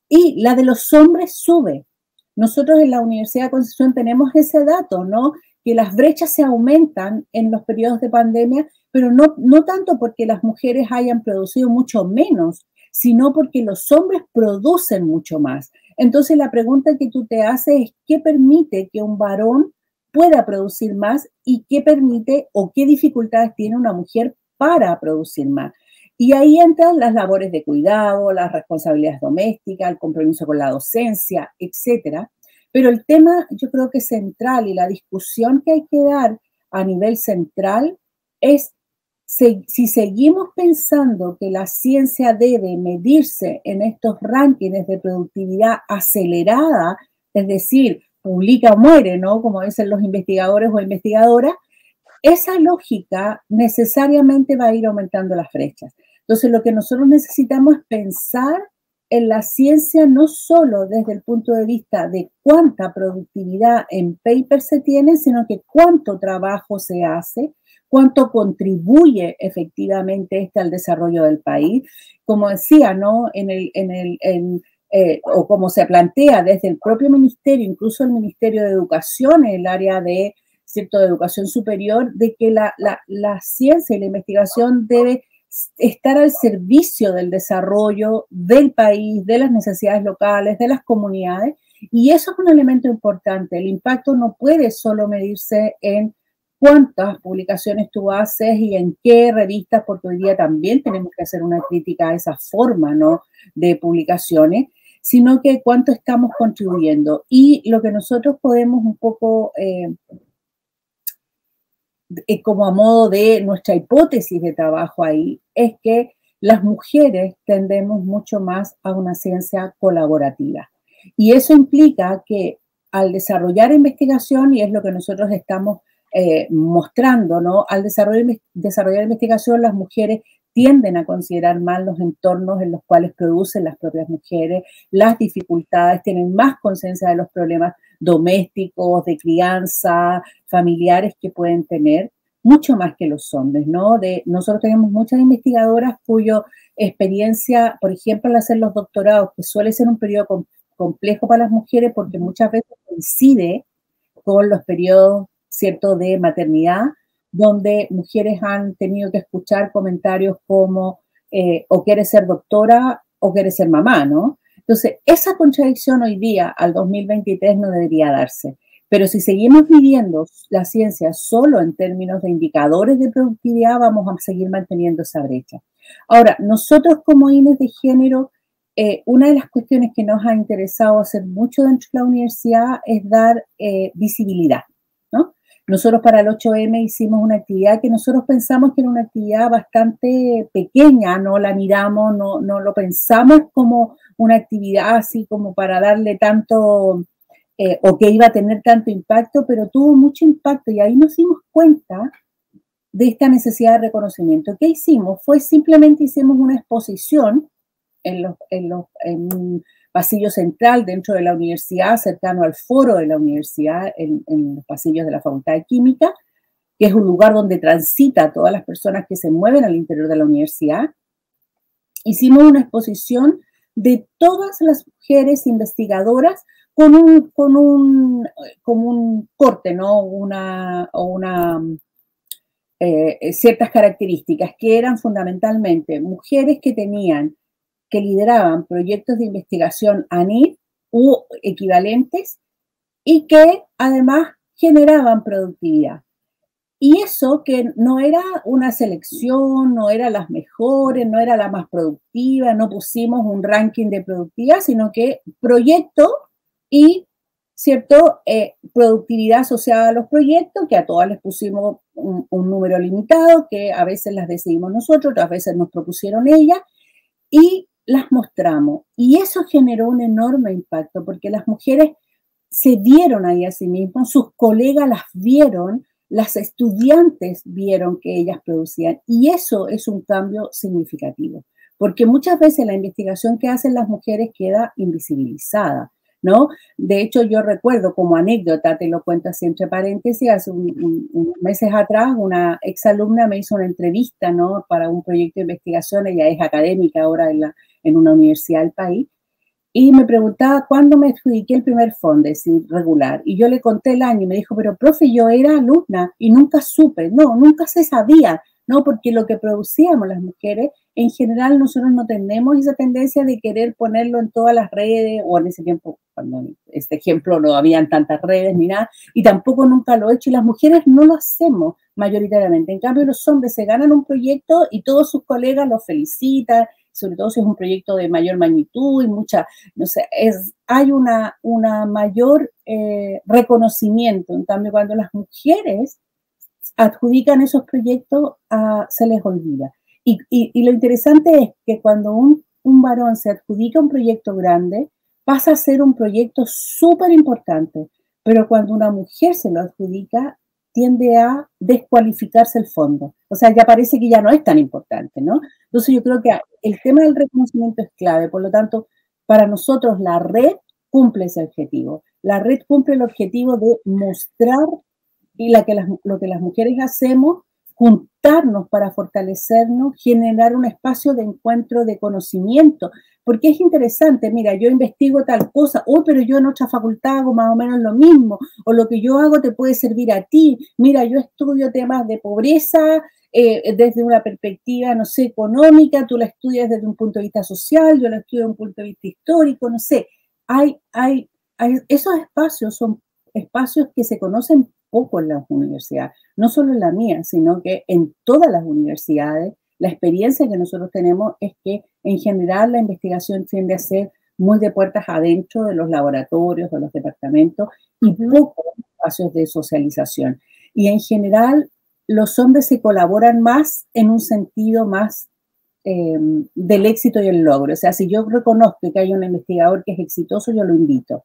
y la de los hombres sube. Nosotros en la Universidad de Concepción tenemos ese dato, ¿no?, que las brechas se aumentan en los periodos de pandemia, pero no tanto porque las mujeres hayan producido mucho menos, sino porque los hombres producen mucho más. Entonces la pregunta que tú te haces es ¿qué permite que un varón pueda producir más y qué permite o qué dificultades tiene una mujer para producir más? Y ahí entran las labores de cuidado, las responsabilidades domésticas, el compromiso con la docencia, etcétera. Pero el tema, yo creo que central y la discusión que hay que dar a nivel central es si seguimos pensando que la ciencia debe medirse en estos rankings de productividad acelerada es decir, publica o muere, ¿no? Como dicen los investigadores o investigadoras, esa lógica necesariamente va a ir aumentando las brechas. Entonces, lo que nosotros necesitamos es pensar en la ciencia no solo desde el punto de vista de cuánta productividad en paper se tiene, sino que cuánto trabajo se hace, cuánto contribuye efectivamente al desarrollo del país. Como decía, ¿no? O como se plantea desde el propio ministerio, incluso el Ministerio de Educación, en el área de, ¿cierto?, de educación superior, de que la ciencia y la investigación debe estar al servicio del desarrollo del país, de las necesidades locales, de las comunidades, y eso es un elemento importante. El impacto no puede solo medirse en cuántas publicaciones tú haces y en qué revistas, porque hoy día también tenemos que hacer una crítica a esa forma, ¿no?, de publicaciones, sino que cuánto estamos contribuyendo. Y lo que nosotros podemos un poco, como a modo de nuestra hipótesis de trabajo ahí, es que las mujeres tendemos mucho más a una ciencia colaborativa. Y eso implica que al desarrollar investigación, y es lo que nosotros estamos mostrando, ¿no? Al desarrollar investigación, las mujeres tienden a considerar más los entornos en los cuales producen las propias mujeres, las dificultades, tienen más conciencia de los problemas domésticos, de crianza, familiares que pueden tener, mucho más que los hombres, ¿no? Nosotros tenemos muchas investigadoras cuya experiencia, por ejemplo, al hacer los doctorados, que suele ser un periodo complejo para las mujeres porque muchas veces coincide con los periodos, ¿cierto?, de maternidad, donde mujeres han tenido que escuchar comentarios como o quieres ser doctora o quieres ser mamá, ¿no? Entonces, esa contradicción hoy día, al 2023, no debería darse. Pero si seguimos midiendo la ciencia solo en términos de indicadores de productividad, vamos a seguir manteniendo esa brecha. Ahora, nosotros como INES de género, una de las cuestiones que nos ha interesado hacer mucho dentro de la universidad es dar visibilidad, ¿no? Nosotros para el 8M hicimos una actividad que nosotros pensamos que era una actividad bastante pequeña, no la miramos, no lo pensamos como una actividad así como para darle tanto, o que iba a tener tanto impacto, pero tuvo mucho impacto y ahí nos dimos cuenta de esta necesidad de reconocimiento. ¿Qué hicimos? Simplemente hicimos una exposición en un pasillo central dentro de la universidad, cercano al foro de la universidad, en los pasillos de la Facultad de Química, que es un lugar donde transita todas las personas que se mueven al interior de la universidad. Hicimos una exposición de todas las mujeres investigadoras con un corte, ¿no? Ciertas características que eran fundamentalmente mujeres que lideraban proyectos de investigación ANID u equivalentes y que además generaban productividad. Y eso que no era una selección, no era las mejores, no era la más productiva, no pusimos un ranking de productividad, sino que proyecto y, ¿cierto?, productividad asociada a los proyectos, que a todas les pusimos un número limitado, que a veces las decidimos nosotros, otras veces nos propusieron ellas, y las mostramos. Y eso generó un enorme impacto, porque las mujeres se vieron ahí a sí mismas, sus colegas las vieron, las estudiantes vieron que ellas producían, y eso es un cambio significativo, porque muchas veces la investigación que hacen las mujeres queda invisibilizada, ¿no? De hecho, yo recuerdo como anécdota, te lo cuento así entre paréntesis, hace unos meses atrás una exalumna me hizo una entrevista, ¿no?, para un proyecto de investigación. Ella es académica ahora en una universidad del país, y me preguntaba cuándo me adjudiqué el primer fondo, es decir, regular. Y yo le conté el año y me dijo, pero profe, yo era alumna y nunca supe. No, nunca se sabía, ¿no? Porque lo que producíamos las mujeres, en general nosotros no tenemos esa tendencia de querer ponerlo en todas las redes, o en ese tiempo, cuando este ejemplo no habían tantas redes ni nada, y tampoco nunca lo he hecho, y las mujeres no lo hacemos mayoritariamente. En cambio, los hombres se ganan un proyecto y todos sus colegas los felicitan, sobre todo si es un proyecto de mayor magnitud y mucha, no sé, hay una mayor reconocimiento. En cambio, cuando las mujeres adjudican esos proyectos, se les olvida. Y lo interesante es que cuando un varón se adjudica un proyecto grande, pasa a ser un proyecto súper importante, pero cuando una mujer se lo adjudica, tiende a descualificarse el fondo. O sea, ya parece que ya no es tan importante, ¿no? Entonces yo creo que el tema del reconocimiento es clave. Por lo tanto, para nosotros la red cumple ese objetivo. La red cumple el objetivo de mostrar lo que las mujeres hacemos, juntarnos para fortalecernos, generar un espacio de encuentro de conocimiento, porque es interesante, mira, yo investigo tal cosa, pero yo en otra facultad hago más o menos lo mismo, o lo que yo hago te puede servir a ti, mira, yo estudio temas de pobreza desde una perspectiva, no sé, económica, tú la estudias desde un punto de vista social, yo la estudio desde un punto de vista histórico, no sé, esos espacios son espacios que se conocen poco en las universidades, no solo en la mía, sino que en todas las universidades. La experiencia que nosotros tenemos es que en general la investigación tiende a ser muy de puertas adentro de los laboratorios, de los departamentos y pocos espacios de socialización. Y en general los hombres se colaboran más en un sentido más del éxito y el logro. O sea, si yo reconozco que hay un investigador que es exitoso, yo lo invito.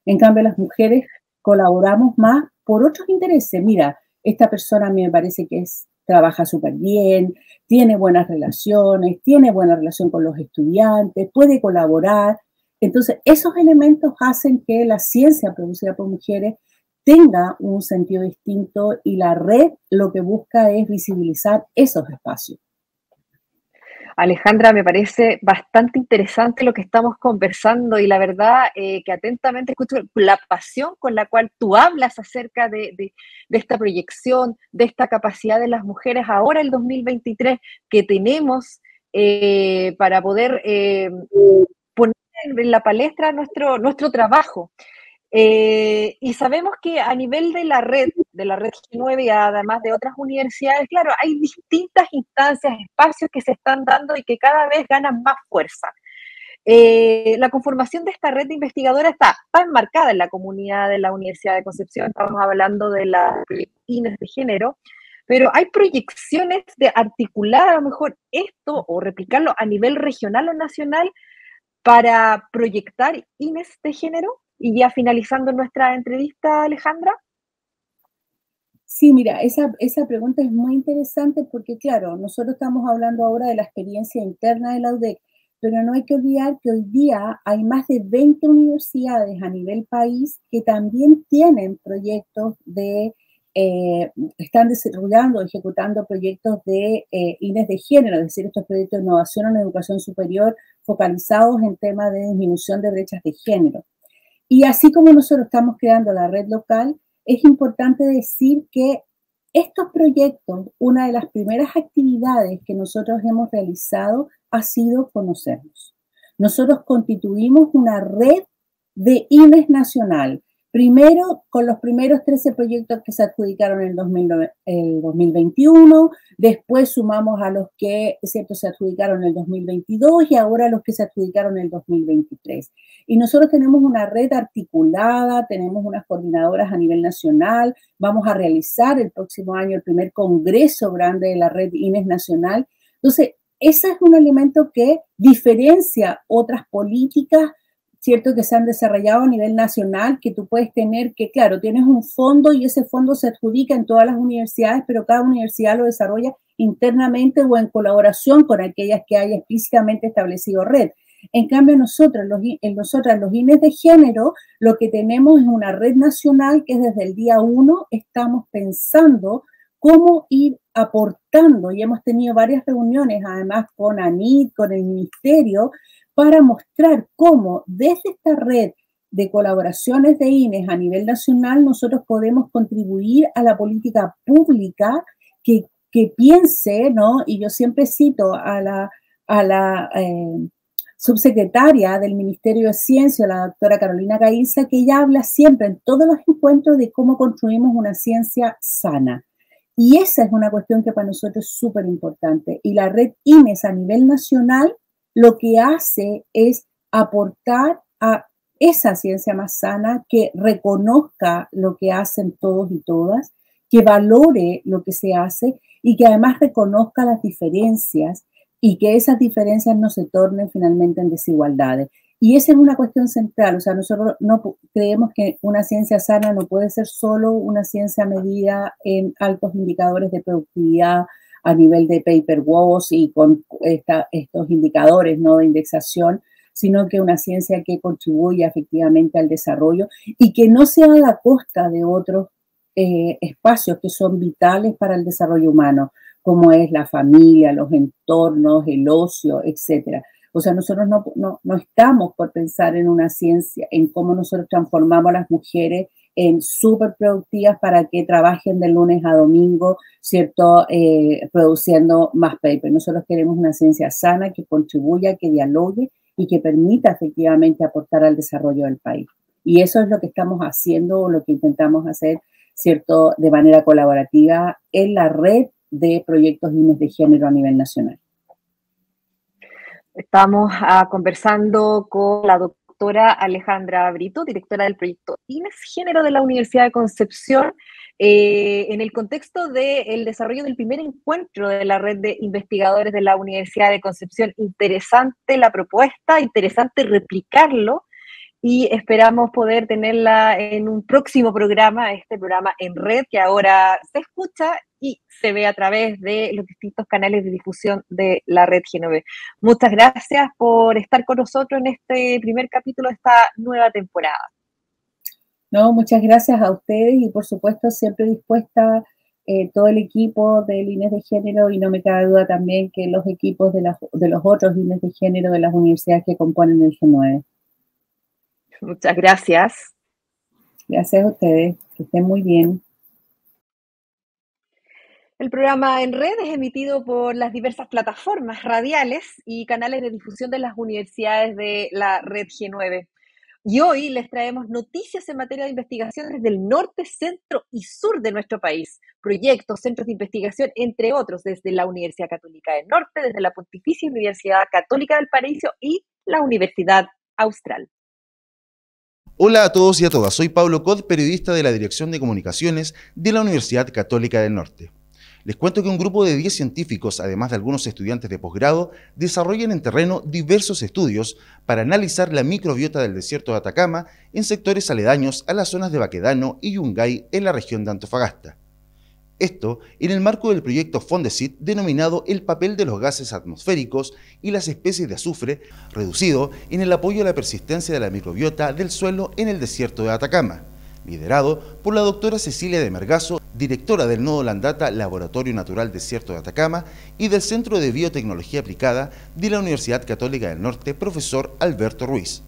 En cambio, las mujeres colaboramos más por otros intereses. Mira, esta persona a mí me parece que trabaja súper bien, tiene buenas relaciones, tiene buena relación con los estudiantes, puede colaborar. Entonces, esos elementos hacen que la ciencia producida por mujeres tenga un sentido distinto y la red lo que busca es visibilizar esos espacios. Alejandra, me parece bastante interesante lo que estamos conversando y la verdad que atentamente escucho la pasión con la cual tú hablas acerca de esta proyección, de esta capacidad de las mujeres ahora, el 2023, que tenemos para poder poner en la palestra nuestro trabajo. Y sabemos que a nivel de la red G9 y además de otras universidades, claro, hay distintas instancias, espacios que se están dando y que cada vez ganan más fuerza. La conformación de esta red de investigadoras está enmarcada en la comunidad de la Universidad de Concepción, estamos hablando de la INES de género, pero hay proyecciones de articular a lo mejor esto o replicarlo a nivel regional o nacional para proyectar INES de género. Y ya finalizando nuestra entrevista, Alejandra. Sí, mira, esa pregunta es muy interesante porque, claro, nosotros estamos hablando ahora de la experiencia interna de la UDEC, pero no hay que olvidar que hoy día hay más de 20 universidades a nivel país que también tienen proyectos están desarrollando, ejecutando proyectos de INES de género, es decir, estos proyectos de innovación en educación superior focalizados en temas de disminución de brechas de género. Y así como nosotros estamos creando la red local, es importante decir que estos proyectos, una de las primeras actividades que nosotros hemos realizado ha sido conocernos. Nosotros constituimos una red de INES nacional. Primero, con los primeros 13 proyectos que se adjudicaron en el 2021, después sumamos a los que se adjudicaron en el 2022 y ahora los que se adjudicaron en el 2023. Y nosotros tenemos una red articulada, tenemos unas coordinadoras a nivel nacional, vamos a realizar el próximo año el primer congreso grande de la red INES nacional. Entonces, ese es un elemento que diferencia otras políticas, ¿cierto?, que se han desarrollado a nivel nacional, que tú puedes tener que, claro, tienes un fondo y ese fondo se adjudica en todas las universidades, pero cada universidad lo desarrolla internamente o en colaboración con aquellas que haya explícitamente establecido red. En cambio, nosotras, los INES de género, lo que tenemos es una red nacional que desde el día 1 estamos pensando cómo ir aportando, y hemos tenido varias reuniones, además con ANID, con el ministerio, para mostrar cómo desde esta red de colaboraciones de INES a nivel nacional nosotros podemos contribuir a la política pública que piense, ¿no? Y yo siempre cito a la subsecretaria del Ministerio de Ciencia, la doctora Carolina Gainza, que ella habla siempre en todos los encuentros de cómo construimos una ciencia sana. Y esa es una cuestión que para nosotros es súper importante. Y la red INES a nivel nacional lo que hace es aportar a esa ciencia más sana, que reconozca lo que hacen todos y todas, que valore lo que se hace y que además reconozca las diferencias y que esas diferencias no se tornen finalmente en desigualdades. Y esa es una cuestión central, o sea, nosotros no creemos que una ciencia sana no puede ser solo una ciencia medida en altos indicadores de productividad a nivel de paper walls y con estos indicadores, ¿no?, de indexación, sino que una ciencia que contribuya efectivamente al desarrollo y que no se haga a costa de otros espacios que son vitales para el desarrollo humano, como es la familia, los entornos, el ocio, etcétera. O sea, nosotros no estamos por pensar en una ciencia, en cómo nosotros transformamos a las mujeres en súper productivas para que trabajen de lunes a domingo, ¿cierto?, produciendo más paper. Nosotros queremos una ciencia sana que contribuya, que dialogue y que permita efectivamente aportar al desarrollo del país. Y eso es lo que estamos haciendo, o lo que intentamos hacer, ¿cierto?, de manera colaborativa en la red de proyectos INES de género a nivel nacional. Estamos conversando con la doctora Alejandra Brito, directora del proyecto INES Género de la Universidad de Concepción, en el contexto del desarrollo del primer encuentro de la red de investigadores de la Universidad de Concepción. Interesante la propuesta, interesante replicarlo, y esperamos poder tenerla en un próximo programa, este programa en red, que ahora se escucha y se ve a través de los distintos canales de difusión de la red G9. Muchas gracias por estar con nosotros en este primer capítulo de esta nueva temporada. No, muchas gracias a ustedes y por supuesto siempre dispuesta todo el equipo del INES de género, y no me cabe duda también que los equipos de los otros INES de género de las universidades que componen el G9. Muchas gracias. Gracias a ustedes, que estén muy bien. El programa En Red es emitido por las diversas plataformas radiales y canales de difusión de las universidades de la red G9. Y hoy les traemos noticias en materia de investigación desde el norte, centro y sur de nuestro país. Proyectos, centros de investigación, entre otros, desde la Universidad Católica del Norte, desde la Pontificia Universidad Católica del Valparaíso y la Universidad Austral. Hola a todos y a todas, soy Pablo Cod, periodista de la Dirección de Comunicaciones de la Universidad Católica del Norte. Les cuento que un grupo de 10 científicos, además de algunos estudiantes de posgrado, desarrollan en terreno diversos estudios para analizar la microbiota del desierto de Atacama en sectores aledaños a las zonas de Baquedano y Yungay en la región de Antofagasta. Esto en el marco del proyecto Fondesit denominado El papel de los gases atmosféricos y las especies de azufre, reducido en el apoyo a la persistencia de la microbiota del suelo en el desierto de Atacama, liderado por la doctora Cecilia de Mergazo, directora del Nodo Landata Laboratorio Natural Desierto de Atacama, y del Centro de Biotecnología Aplicada de la Universidad Católica del Norte, profesor Alberto Ruiz.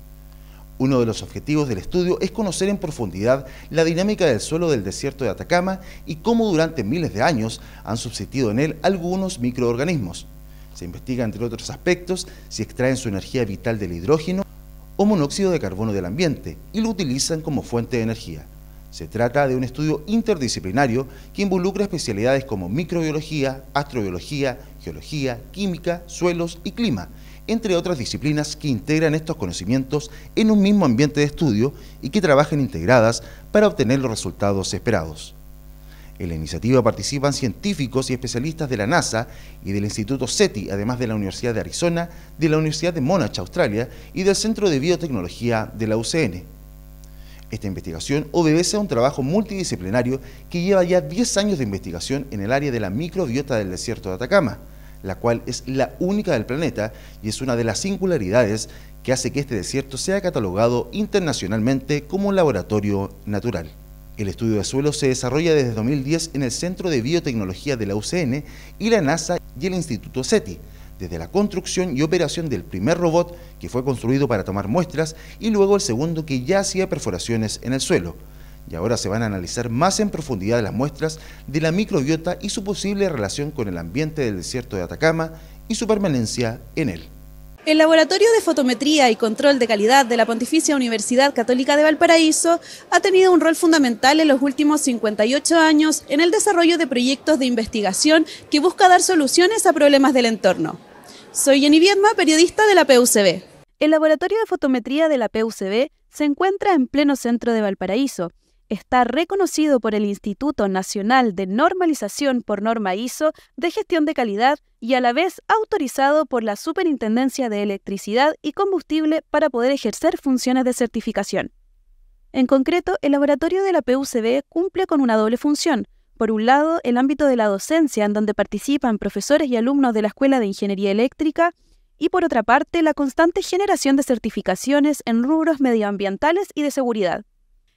Uno de los objetivos del estudio es conocer en profundidad la dinámica del suelo del desierto de Atacama y cómo durante miles de años han subsistido en él algunos microorganismos. Se investiga, entre otros aspectos, si extraen su energía vital del hidrógeno o monóxido de carbono del ambiente y lo utilizan como fuente de energía. Se trata de un estudio interdisciplinario que involucra especialidades como microbiología, astrobiología, geología, química, suelos y clima, entre otras disciplinas que integran estos conocimientos en un mismo ambiente de estudio y que trabajan integradas para obtener los resultados esperados. En la iniciativa participan científicos y especialistas de la NASA y del Instituto SETI, además de la Universidad de Arizona, de la Universidad de Monash, Australia, y del Centro de Biotecnología de la UCN. Esta investigación obedece a un trabajo multidisciplinario que lleva ya 10 años de investigación en el área de la microbiota del desierto de Atacama, la cual es la única del planeta y es una de las singularidades que hace que este desierto sea catalogado internacionalmente como un laboratorio natural. El estudio de suelo se desarrolla desde 2010 en el Centro de Biotecnología de la UCN y la NASA y el Instituto SETI, desde la construcción y operación del primer robot que fue construido para tomar muestras y luego el segundo que ya hacía perforaciones en el suelo. Y ahora se van a analizar más en profundidad las muestras de la microbiota y su posible relación con el ambiente del desierto de Atacama y su permanencia en él. El Laboratorio de Fotometría y Control de Calidad de la Pontificia Universidad Católica de Valparaíso ha tenido un rol fundamental en los últimos 58 años en el desarrollo de proyectos de investigación que busca dar soluciones a problemas del entorno. Soy Jenny Viedma, periodista de la PUCB. El Laboratorio de Fotometría de la PUCB se encuentra en pleno centro de Valparaíso, está reconocido por el Instituto Nacional de Normalización por norma ISO de gestión de calidad y a la vez autorizado por la Superintendencia de Electricidad y Combustible para poder ejercer funciones de certificación. En concreto, el laboratorio de la PUCB cumple con una doble función. Por un lado, el ámbito de la docencia, en donde participan profesores y alumnos de la Escuela de Ingeniería Eléctrica, y por otra parte, la constante generación de certificaciones en rubros medioambientales y de seguridad.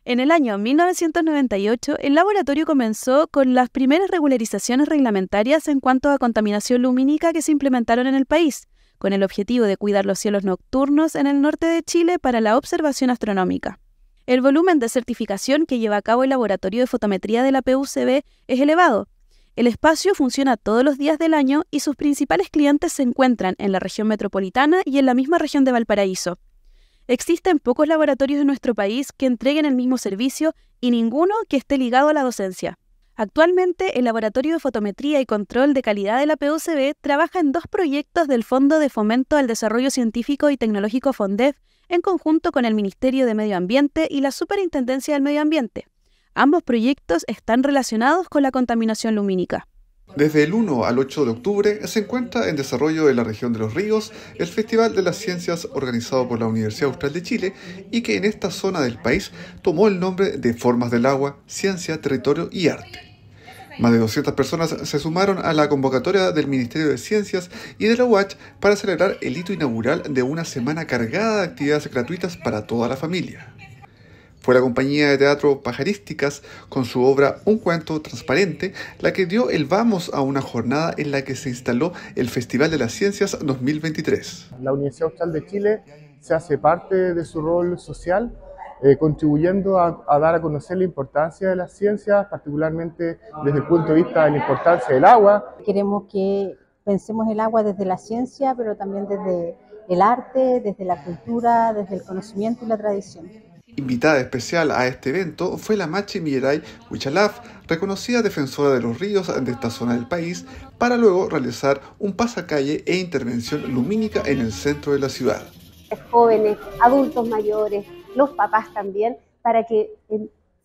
En el año 1998, el laboratorio comenzó con las primeras regularizaciones reglamentarias en cuanto a contaminación lumínica que se implementaron en el país, con el objetivo de cuidar los cielos nocturnos en el norte de Chile para la observación astronómica. El volumen de certificación que lleva a cabo el laboratorio de fotometría de la PUCB es elevado. El espacio funciona todos los días del año y sus principales clientes se encuentran en la región metropolitana y en la misma región de Valparaíso. Existen pocos laboratorios en nuestro país que entreguen el mismo servicio y ninguno que esté ligado a la docencia. Actualmente, el Laboratorio de Fotometría y Control de Calidad de la PUCB trabaja en 2 proyectos del Fondo de Fomento al Desarrollo Científico y Tecnológico FONDEF en conjunto con el Ministerio de Medio Ambiente y la Superintendencia del Medio Ambiente. Ambos proyectos están relacionados con la contaminación lumínica. Desde el 1 al 8 de octubre se encuentra en desarrollo en la región de Los Ríos el Festival de las Ciencias organizado por la Universidad Austral de Chile y que en esta zona del país tomó el nombre de Formas del Agua, Ciencia, Territorio y Arte. Más de 200 personas se sumaron a la convocatoria del Ministerio de Ciencias y de la UACH para celebrar el hito inaugural de una semana cargada de actividades gratuitas para toda la familia. Fue la compañía de teatro Pajarísticas, con su obra Un cuento transparente, la que dio el vamos a una jornada en la que se instaló el Festival de las Ciencias 2023. La Universidad Austral de Chile se hace parte de su rol social, contribuyendo a dar a conocer la importancia de las ciencias, particularmente desde el punto de vista de la importancia del agua. Queremos que pensemos el agua desde la ciencia, pero también desde el arte, desde la cultura, desde el conocimiento y la tradición. Invitada especial a este evento fue la Machi Miyeray Huichalaf, reconocida defensora de los ríos de esta zona del país, para luego realizar un pasacalle e intervención lumínica en el centro de la ciudad. Jóvenes, adultos mayores, los papás también, para que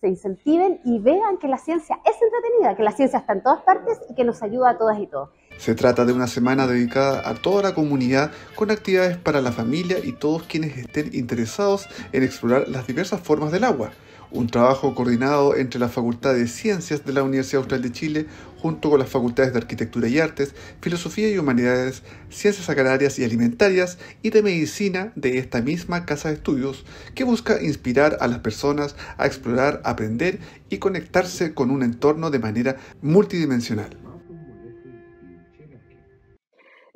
se incentiven y vean que la ciencia es entretenida, que la ciencia está en todas partes y que nos ayuda a todas y todos. Se trata de una semana dedicada a toda la comunidad con actividades para la familia y todos quienes estén interesados en explorar las diversas formas del agua. Un trabajo coordinado entre la Facultad de Ciencias de la Universidad Austral de Chile junto con las Facultades de Arquitectura y Artes, Filosofía y Humanidades, Ciencias Agrarias y Alimentarias y de Medicina de esta misma casa de estudios que busca inspirar a las personas a explorar, aprender y conectarse con un entorno de manera multidimensional.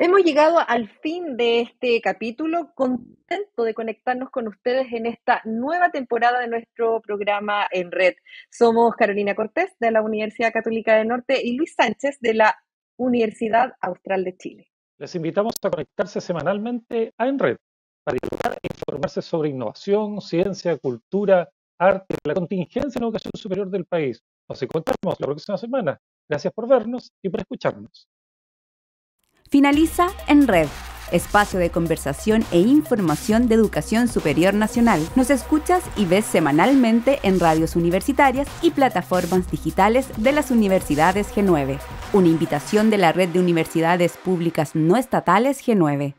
Hemos llegado al fin de este capítulo, contento de conectarnos con ustedes en esta nueva temporada de nuestro programa En Red. Somos Carolina Cortés de la Universidad Católica del Norte y Luis Sánchez de la Universidad Austral de Chile. Les invitamos a conectarse semanalmente a En Red para dialogar e informarse sobre innovación, ciencia, cultura, arte, la contingencia en educación superior del país. Nos encontramos la próxima semana. Gracias por vernos y por escucharnos. Finaliza En Red, espacio de conversación e información de educación superior nacional. Nos escuchas y ves semanalmente en radios universitarias y plataformas digitales de las universidades G9. Una invitación de la Red de Universidades Públicas No Estatales G9.